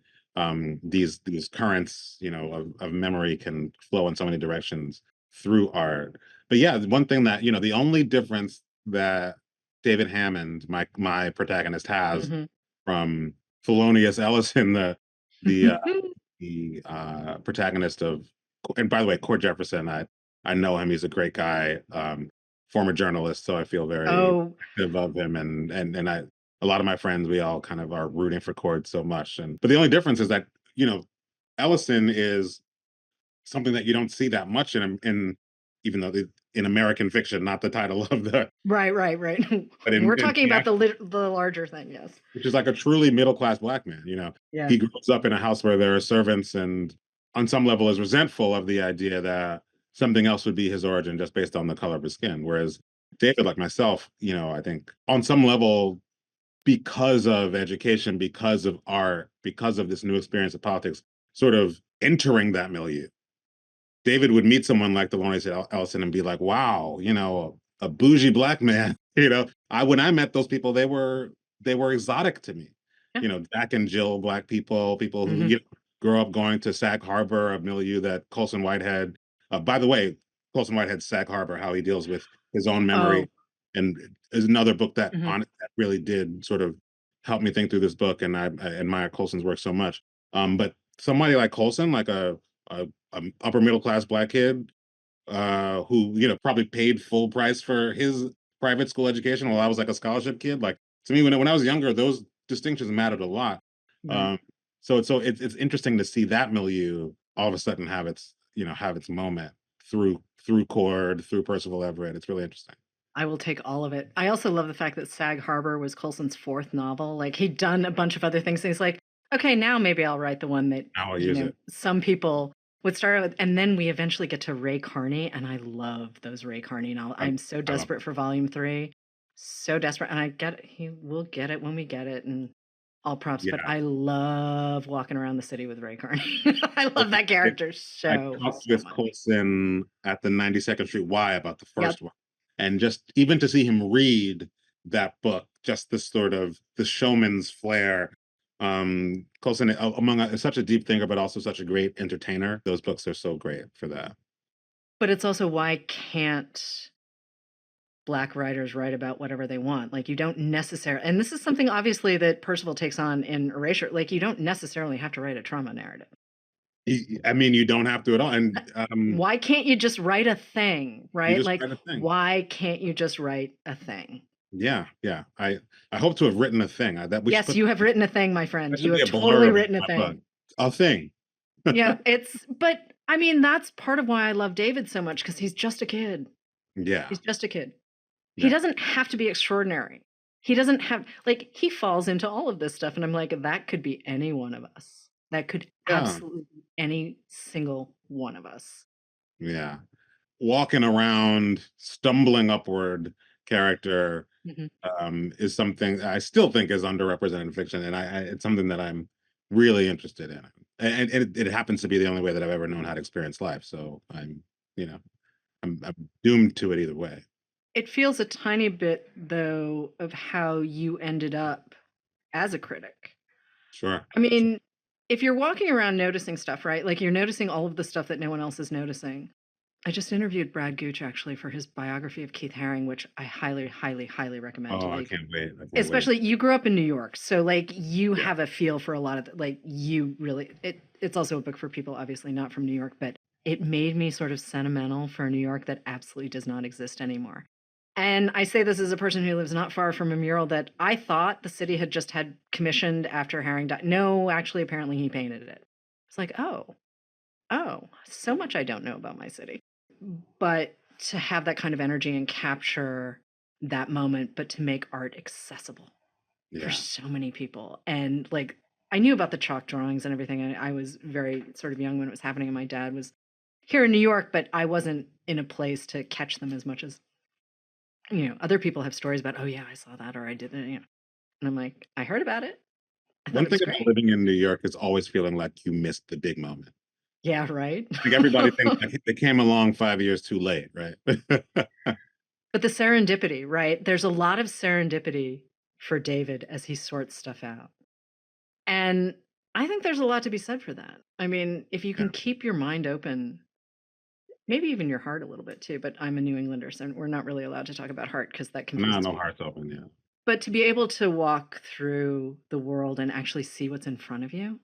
Speaker 2: these currents, of memory can flow in so many directions through art. But yeah, one thing that, the only difference that David Hammond, my protagonist, has
Speaker 1: Mhm.
Speaker 2: from Thelonious Ellison, the protagonist of, and by the way, Cord Jefferson, I know him. He's a great guy, former journalist, so I feel very
Speaker 1: Oh,
Speaker 2: protective of him, and a lot of my friends, we all kind of are rooting for Cord so much, but the only difference is that Ellison is something that you don't see that much in even though in American fiction, not the title of the,
Speaker 1: right, right, right.
Speaker 2: but
Speaker 1: We're
Speaker 2: in
Speaker 1: talking
Speaker 2: the
Speaker 1: about the larger thing, yes.
Speaker 2: which is like a truly middle class black man.
Speaker 1: Yeah.
Speaker 2: He grows up in a house where there are servants, and on some level is resentful of the idea that something else would be his origin just based on the color of his skin. Whereas David, like myself, I think on some level, because of education, because of art, because of this new experience of politics, sort of entering that milieu, David would meet someone like Thelonious Ellison and be like, "Wow, a bougie black man." I when I met those people, they were exotic to me.
Speaker 1: Yeah.
Speaker 2: Jack and Jill black people who
Speaker 1: Mhm.
Speaker 2: grow up going to Sag Harbor, a milieu that Colson Whitehead. By the way, Colson Whitehead's Sag Harbor, how he deals with his own
Speaker 1: Oh.
Speaker 2: memory, and is another book
Speaker 1: Mhm.
Speaker 2: that really did sort of help me think through this book, and I admire Colson's work so much. But somebody like Colson, like a upper middle class black kid who probably paid full price for his private school education while I was like a scholarship kid. Like to me, when I was younger, those distinctions mattered a lot.
Speaker 1: Right.
Speaker 2: Um, so it's interesting to see that milieu all of a sudden have its moment through Cord, through Percival Everett. It's really interesting.
Speaker 1: I will take all of it. I also love the fact that Sag Harbor was Colson's fourth novel. Like, he'd done a bunch of other things, and he's like, "Okay, now maybe I'll write the one that,
Speaker 2: Now I'll use it.
Speaker 1: some people would start with." And then we eventually get to Ray Carney, and I love those Ray Carney novels.
Speaker 2: I,
Speaker 1: I'm so
Speaker 2: I love
Speaker 1: desperate for volume 3. So desperate, and I get it. He will get it when we get it, and all props,
Speaker 2: it.
Speaker 1: but
Speaker 2: Yeah.
Speaker 1: I love walking around the city with Ray Carney. I
Speaker 2: I,
Speaker 1: love that character
Speaker 2: I
Speaker 1: so,
Speaker 2: talked
Speaker 1: so
Speaker 2: with
Speaker 1: much.
Speaker 2: Colson at the 92nd Street Y about the
Speaker 1: Yep.
Speaker 2: first one. And just even to see him read that book, just this sort of the showman's flair. Colson, is such a deep thinker, but also such a great entertainer. Those books are so great for that.
Speaker 1: But it's also, why can't Black writers write about whatever they want? Like, you don't necessarily, and this is something obviously that Percival takes on in Erasure, like, you don't necessarily have to write a trauma narrative.
Speaker 2: I mean, you don't have to at all. And
Speaker 1: Why can't you just write a thing,
Speaker 2: you
Speaker 1: right?
Speaker 2: just
Speaker 1: Like,
Speaker 2: write a thing.
Speaker 1: why can't you just write a thing?
Speaker 2: Yeah, yeah. I hope to have written a thing. That we should
Speaker 1: Yes,
Speaker 2: put
Speaker 1: you have written a thing, my friend.
Speaker 2: that should
Speaker 1: You
Speaker 2: be
Speaker 1: have
Speaker 2: a
Speaker 1: totally
Speaker 2: blurb in
Speaker 1: written a
Speaker 2: my book.
Speaker 1: thing.
Speaker 2: A thing.
Speaker 1: Yeah, but I mean, that's part of why I love David so much, because he's just a kid.
Speaker 2: Yeah,
Speaker 1: He's just a kid. He
Speaker 2: yeah.
Speaker 1: doesn't have to be extraordinary. He doesn't have, like, he falls into all of this stuff, and I'm like, that could be any one of us. That could
Speaker 2: Yeah,
Speaker 1: absolutely be any single one of us.
Speaker 2: yeah. Walking around, stumbling upward character
Speaker 1: Mhm.
Speaker 2: is something I still think is underrepresented in fiction, and it's something that I'm really interested in. and it happens to be the only way that I've ever known how to experience life. So you know, I'm doomed to it either way.
Speaker 1: It feels a tiny bit, though, of how you ended up as a critic.
Speaker 2: Sure.
Speaker 1: I mean, if you're walking around noticing stuff, right? Like you're noticing all of the stuff that no one else is noticing. I just interviewed Brad Gooch actually for his biography of Keith Haring, which I highly, highly, highly recommend.
Speaker 2: Oh, I
Speaker 1: Like,
Speaker 2: can't wait. I can't wait.
Speaker 1: especially you grew up in New York, so like you
Speaker 2: Yeah.
Speaker 1: have a feel for a lot of like you really it's also a book for people obviously not from New York, but it made me sort of sentimental for a New York that absolutely does not exist anymore. And I say this as a person who lives not far from a mural that I thought the city had just had commissioned after Haring died. No, actually, apparently he painted it. It's like, oh, so much I don't know about my city. But to have that kind of energy and capture that moment, but to make art accessible for
Speaker 2: Yeah.
Speaker 1: so many people. And like, I knew about the chalk drawings and everything. And I was very sort of young when it was happening. And my dad was here in New York, but I wasn't in a place to catch them as much as, other people have stories about, oh, yeah, I saw that or I didn't, And I'm like, I heard about it. I thought
Speaker 2: One
Speaker 1: it
Speaker 2: thing
Speaker 1: was
Speaker 2: about
Speaker 1: great.
Speaker 2: living in New York is always feeling like you missed the big moment.
Speaker 1: Yeah, right.
Speaker 2: Like everybody thinks like they came along 5 years too late, right?
Speaker 1: But the serendipity, right? There's a lot of serendipity for David as he sorts stuff out. And I think there's a lot to be said for that. I mean, if you
Speaker 2: Yeah.
Speaker 1: can keep your mind open, maybe even your heart a little bit too, but I'm a New Englander, so we're not really allowed to talk about heart because that
Speaker 2: No,
Speaker 1: confuses
Speaker 2: no
Speaker 1: people.
Speaker 2: hearts open. Yeah.
Speaker 1: But to be able to walk through the world and actually see what's in front of you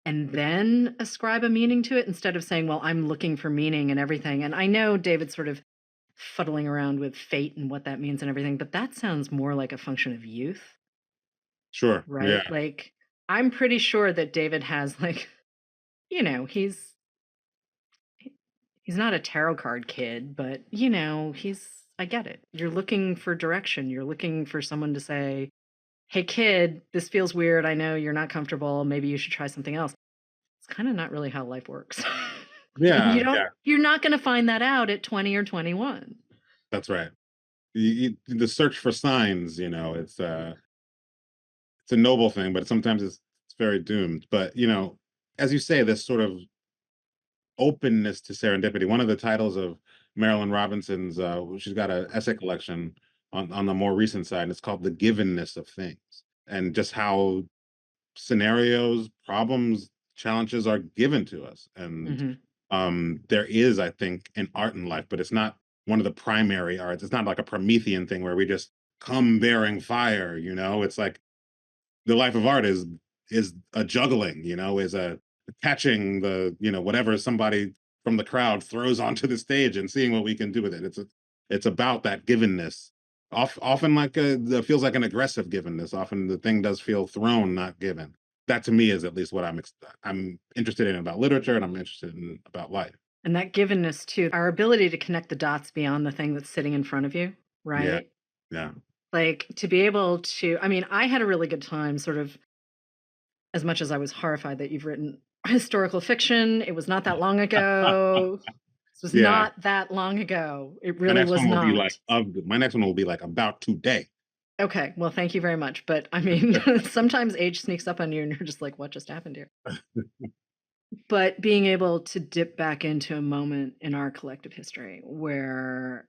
Speaker 1: and then ascribe a meaning to it instead of saying, well, I'm looking for meaning and everything. And I know David's sort of fuddling around with fate and what that means and everything, but that sounds more like a function of youth,
Speaker 2: Sure. Yeah.
Speaker 1: right? Like, I'm pretty sure that David has like, you know, he's not a tarot card kid, but he's I get it. You're looking for direction. You're looking for someone to say, "Hey kid, this feels weird. I know you're not comfortable. Maybe you should try something else." It's kind of not really how life works. And
Speaker 2: Yeah. Yeah.
Speaker 1: you're not going to find that out at 20 or 21.
Speaker 2: That's right. The search for signs, it's a noble thing, but sometimes it's very doomed. But as you say, this sort of openness to serendipity. One of the titles of Marilynne Robinson's, she's got an essay collection on the more recent side, and it's called "The Givenness of Things," and just how scenarios, problems, challenges are given to us. And
Speaker 1: Hmm.
Speaker 2: there is, I think, an art in life, but it's not one of the primary arts. It's not like a Promethean thing where we just come bearing fire. It's like the life of art is a juggling. Is a catching the whatever somebody from the crowd throws onto the stage and seeing what we can do with it. It's about that givenness. Often like that feels like an aggressive givenness. Often the thing does feel thrown, not given. That to me is at least what I'm interested in about literature, and I'm interested in about life.
Speaker 1: And that givenness too, our ability to connect the dots beyond the thing that's sitting in front of you,
Speaker 2: Yeah,
Speaker 1: right?
Speaker 2: yeah.
Speaker 1: Like to be able to, I mean, I had a really good time sort of as much as I was horrified that you've written historical fiction. It was not that long ago. This was
Speaker 2: Yeah.
Speaker 1: not that long ago. It
Speaker 2: My
Speaker 1: really
Speaker 2: next
Speaker 1: was
Speaker 2: one will be like
Speaker 1: not.
Speaker 2: my next one will be like about today.
Speaker 1: Okay, well, thank you very much. But I mean, sometimes age sneaks up on you and you're just like, what just happened here? But being able to dip back into a moment in our collective history where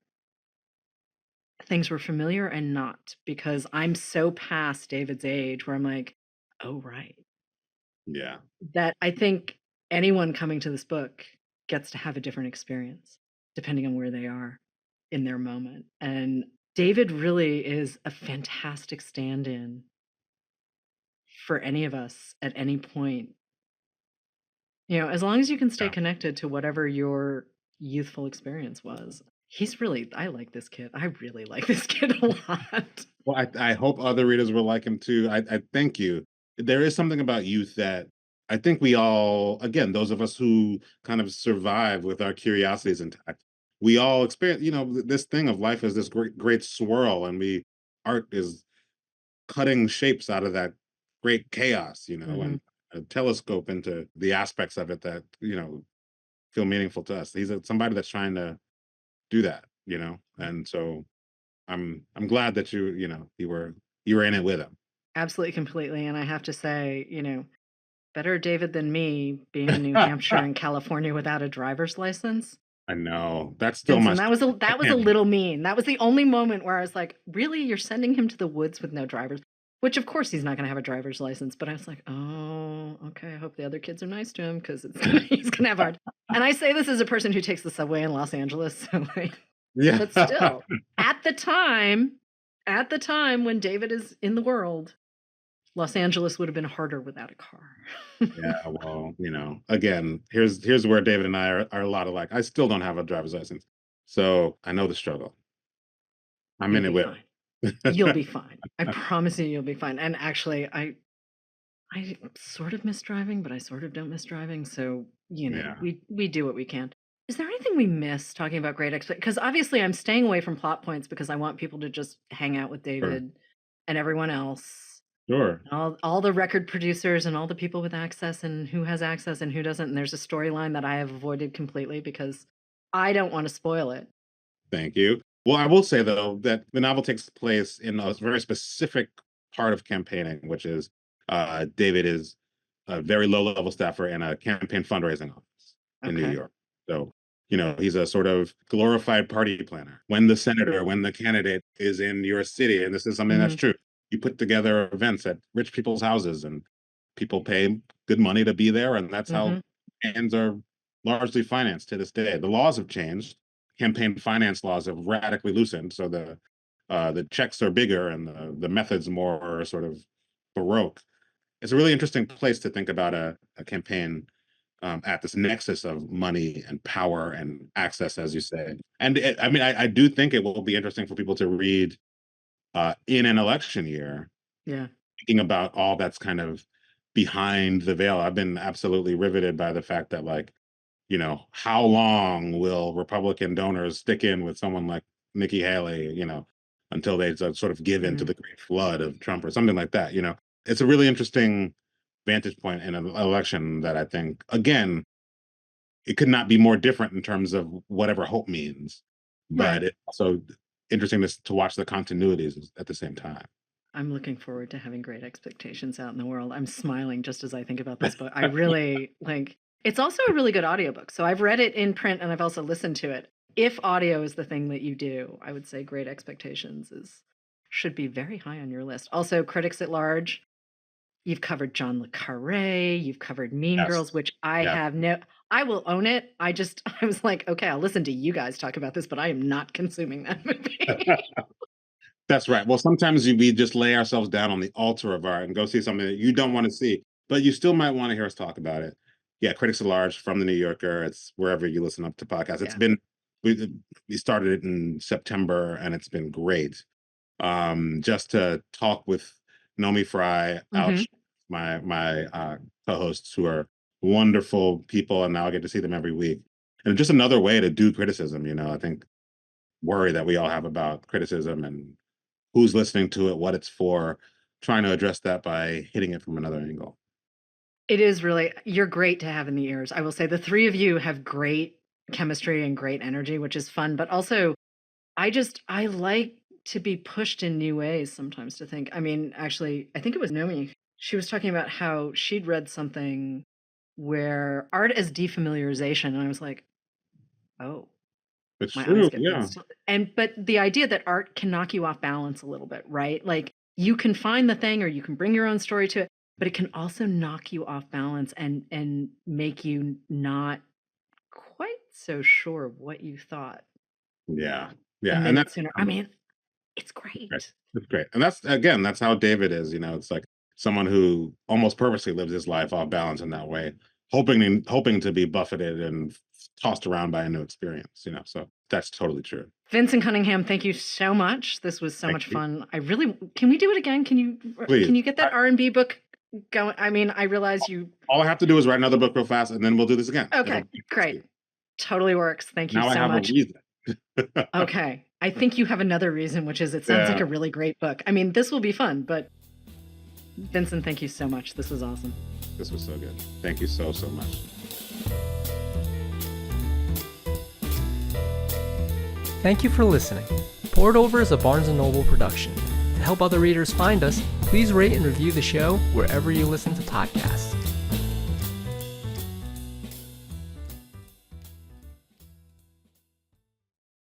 Speaker 1: things were familiar and not, because I'm so past David's age where I'm like, oh, right.
Speaker 2: Yeah.
Speaker 1: That I think anyone coming to this book gets to have a different experience depending on where they are in their moment. And David really is a fantastic stand in for any of us at any point. As long as you can stay
Speaker 2: Yeah.
Speaker 1: connected to whatever your youthful experience was. I like this kid. I really like this kid a lot.
Speaker 2: Well, I hope other readers will like him too. I thank you. There is something about youth that I think we all, again, those of us who kind of survive with our curiosities intact, we all experience, this thing of life is this great, great swirl, and art is cutting shapes out of that great chaos, and
Speaker 1: Mhm.
Speaker 2: a telescope into the aspects of it that, feel meaningful to us. He's somebody that's trying to do that, and so I'm glad that you were in it with him.
Speaker 1: Absolutely, completely, and I have to say, Better David than me being in New Hampshire and California without a driver's license.
Speaker 2: I know. That's still my
Speaker 1: Vincent, that was a little mean. That was the only moment where I was like, really? You're sending him to the woods with no driver's, which of course he's not going to have a driver's license. But I was like, oh, okay. I hope the other kids are nice to him because he's going to have hard. And I say this as a person who takes the subway in Los Angeles. So like,
Speaker 2: Yeah.
Speaker 1: but still, at the time when David is in the world, Los Angeles would have been harder without a car.
Speaker 2: Yeah, well, again, here's where David and I are a lot alike. I still don't have a driver's license, so I know the struggle. I'm in it with.
Speaker 1: You'll be fine. I promise you'll be fine. And actually, I sort of miss driving, but I sort of don't miss driving. So we do what we can. Is there anything we miss talking about Great Expectations? Because obviously, I'm staying away from plot points because I want people to just hang out with David and everyone else.
Speaker 2: Sure.
Speaker 1: All the record producers and all the people with access and who has access and who doesn't. And there's a storyline that I have avoided completely because I don't want to spoil it.
Speaker 2: Thank you. Well, I will say, though, that the novel takes place in a very specific part of campaigning, which is David is a very low-level staffer in a campaign fundraising office in New York. So, he's a sort of glorified party planner. When the candidate is in your city, and this is something that's true, you put together events at rich people's houses and people pay good money to be there. And that's how campaigns are largely financed to this day. The laws have changed. Campaign finance laws have radically loosened. So the checks are bigger and the methods more sort of baroque. It's a really interesting place to think about a campaign at this nexus of money and power and access, as you say. And I do think it will be interesting for people to read in an election year, thinking about all that's kind of behind the veil. I've been absolutely riveted by the fact that, like, how long will Republican donors stick in with someone like Nikki Haley, until they sort of give in to the great flood of Trump or something like that. It's a really interesting vantage point in an election that I think, again, it could not be more different in terms of whatever hope means, but it's also interesting to watch the continuities at the same time.
Speaker 1: I'm looking forward to having Great Expectations out in the world. I'm smiling just as I think about this book. I really it's also a really good audiobook. So I've read it in print and I've also listened to it. If audio is the thing that you do, I would say Great Expectations should be very high on your list. Also, critics at large, you've covered John le Carré, you've covered Mean Girls, which I will own it. I was like, okay, I'll listen to you guys talk about this, but I am not consuming that movie.
Speaker 2: That's right. Well, sometimes we just lay ourselves down on the altar of art and go see something that you don't want to see, but you still might want to hear us talk about it. Yeah, Critics at Large from the New Yorker. It's wherever you listen up to podcasts. It's been, we started it in September and it's been great. Just to talk with Nomi Fry, my co-hosts, who are wonderful people, and now I get to see them every week. And just another way to do criticism, I think worry that we all have about criticism and who's listening to it, what it's for, trying to address that by hitting it from another angle.
Speaker 1: It is really, you're great to have in the ears. I will say the three of you have great chemistry and great energy, which is fun, but also I like to be pushed in new ways sometimes to think. I mean, actually, I think it was Nomi. She was talking about how she'd read something where art as defamiliarization, and I was like, oh,
Speaker 2: it's true,
Speaker 1: but the idea that art can knock you off balance a little bit, right? Like, you can find the thing or you can bring your own story to it, but it can also knock you off balance and make you not quite so sure of what you thought.
Speaker 2: Yeah. And that's
Speaker 1: sooner. I mean, it's great.
Speaker 2: It's great. And that's how David is, it's like someone who almost purposely lives his life off balance in that way, hoping to be buffeted and tossed around by a new experience, so that's totally true.
Speaker 1: Vinson Cunningham, thank you so much. This was so much fun. Can we do it again? Can you get that R&B book going? I mean, I realize
Speaker 2: all I have to do is write another book real fast and then we'll do this again.
Speaker 1: Okay, great. Totally works. Thank you so much.
Speaker 2: Now I have a reason.
Speaker 1: Okay. I think you have another reason, which is it sounds like a really great book. I mean, this will be fun, but Vinson, thank you so much. This was awesome.
Speaker 2: This was so good. Thank you so much.
Speaker 3: Thank you for listening. Poured Over is a Barnes & Noble production. To help other readers find us, please rate and review the show wherever you listen to podcasts.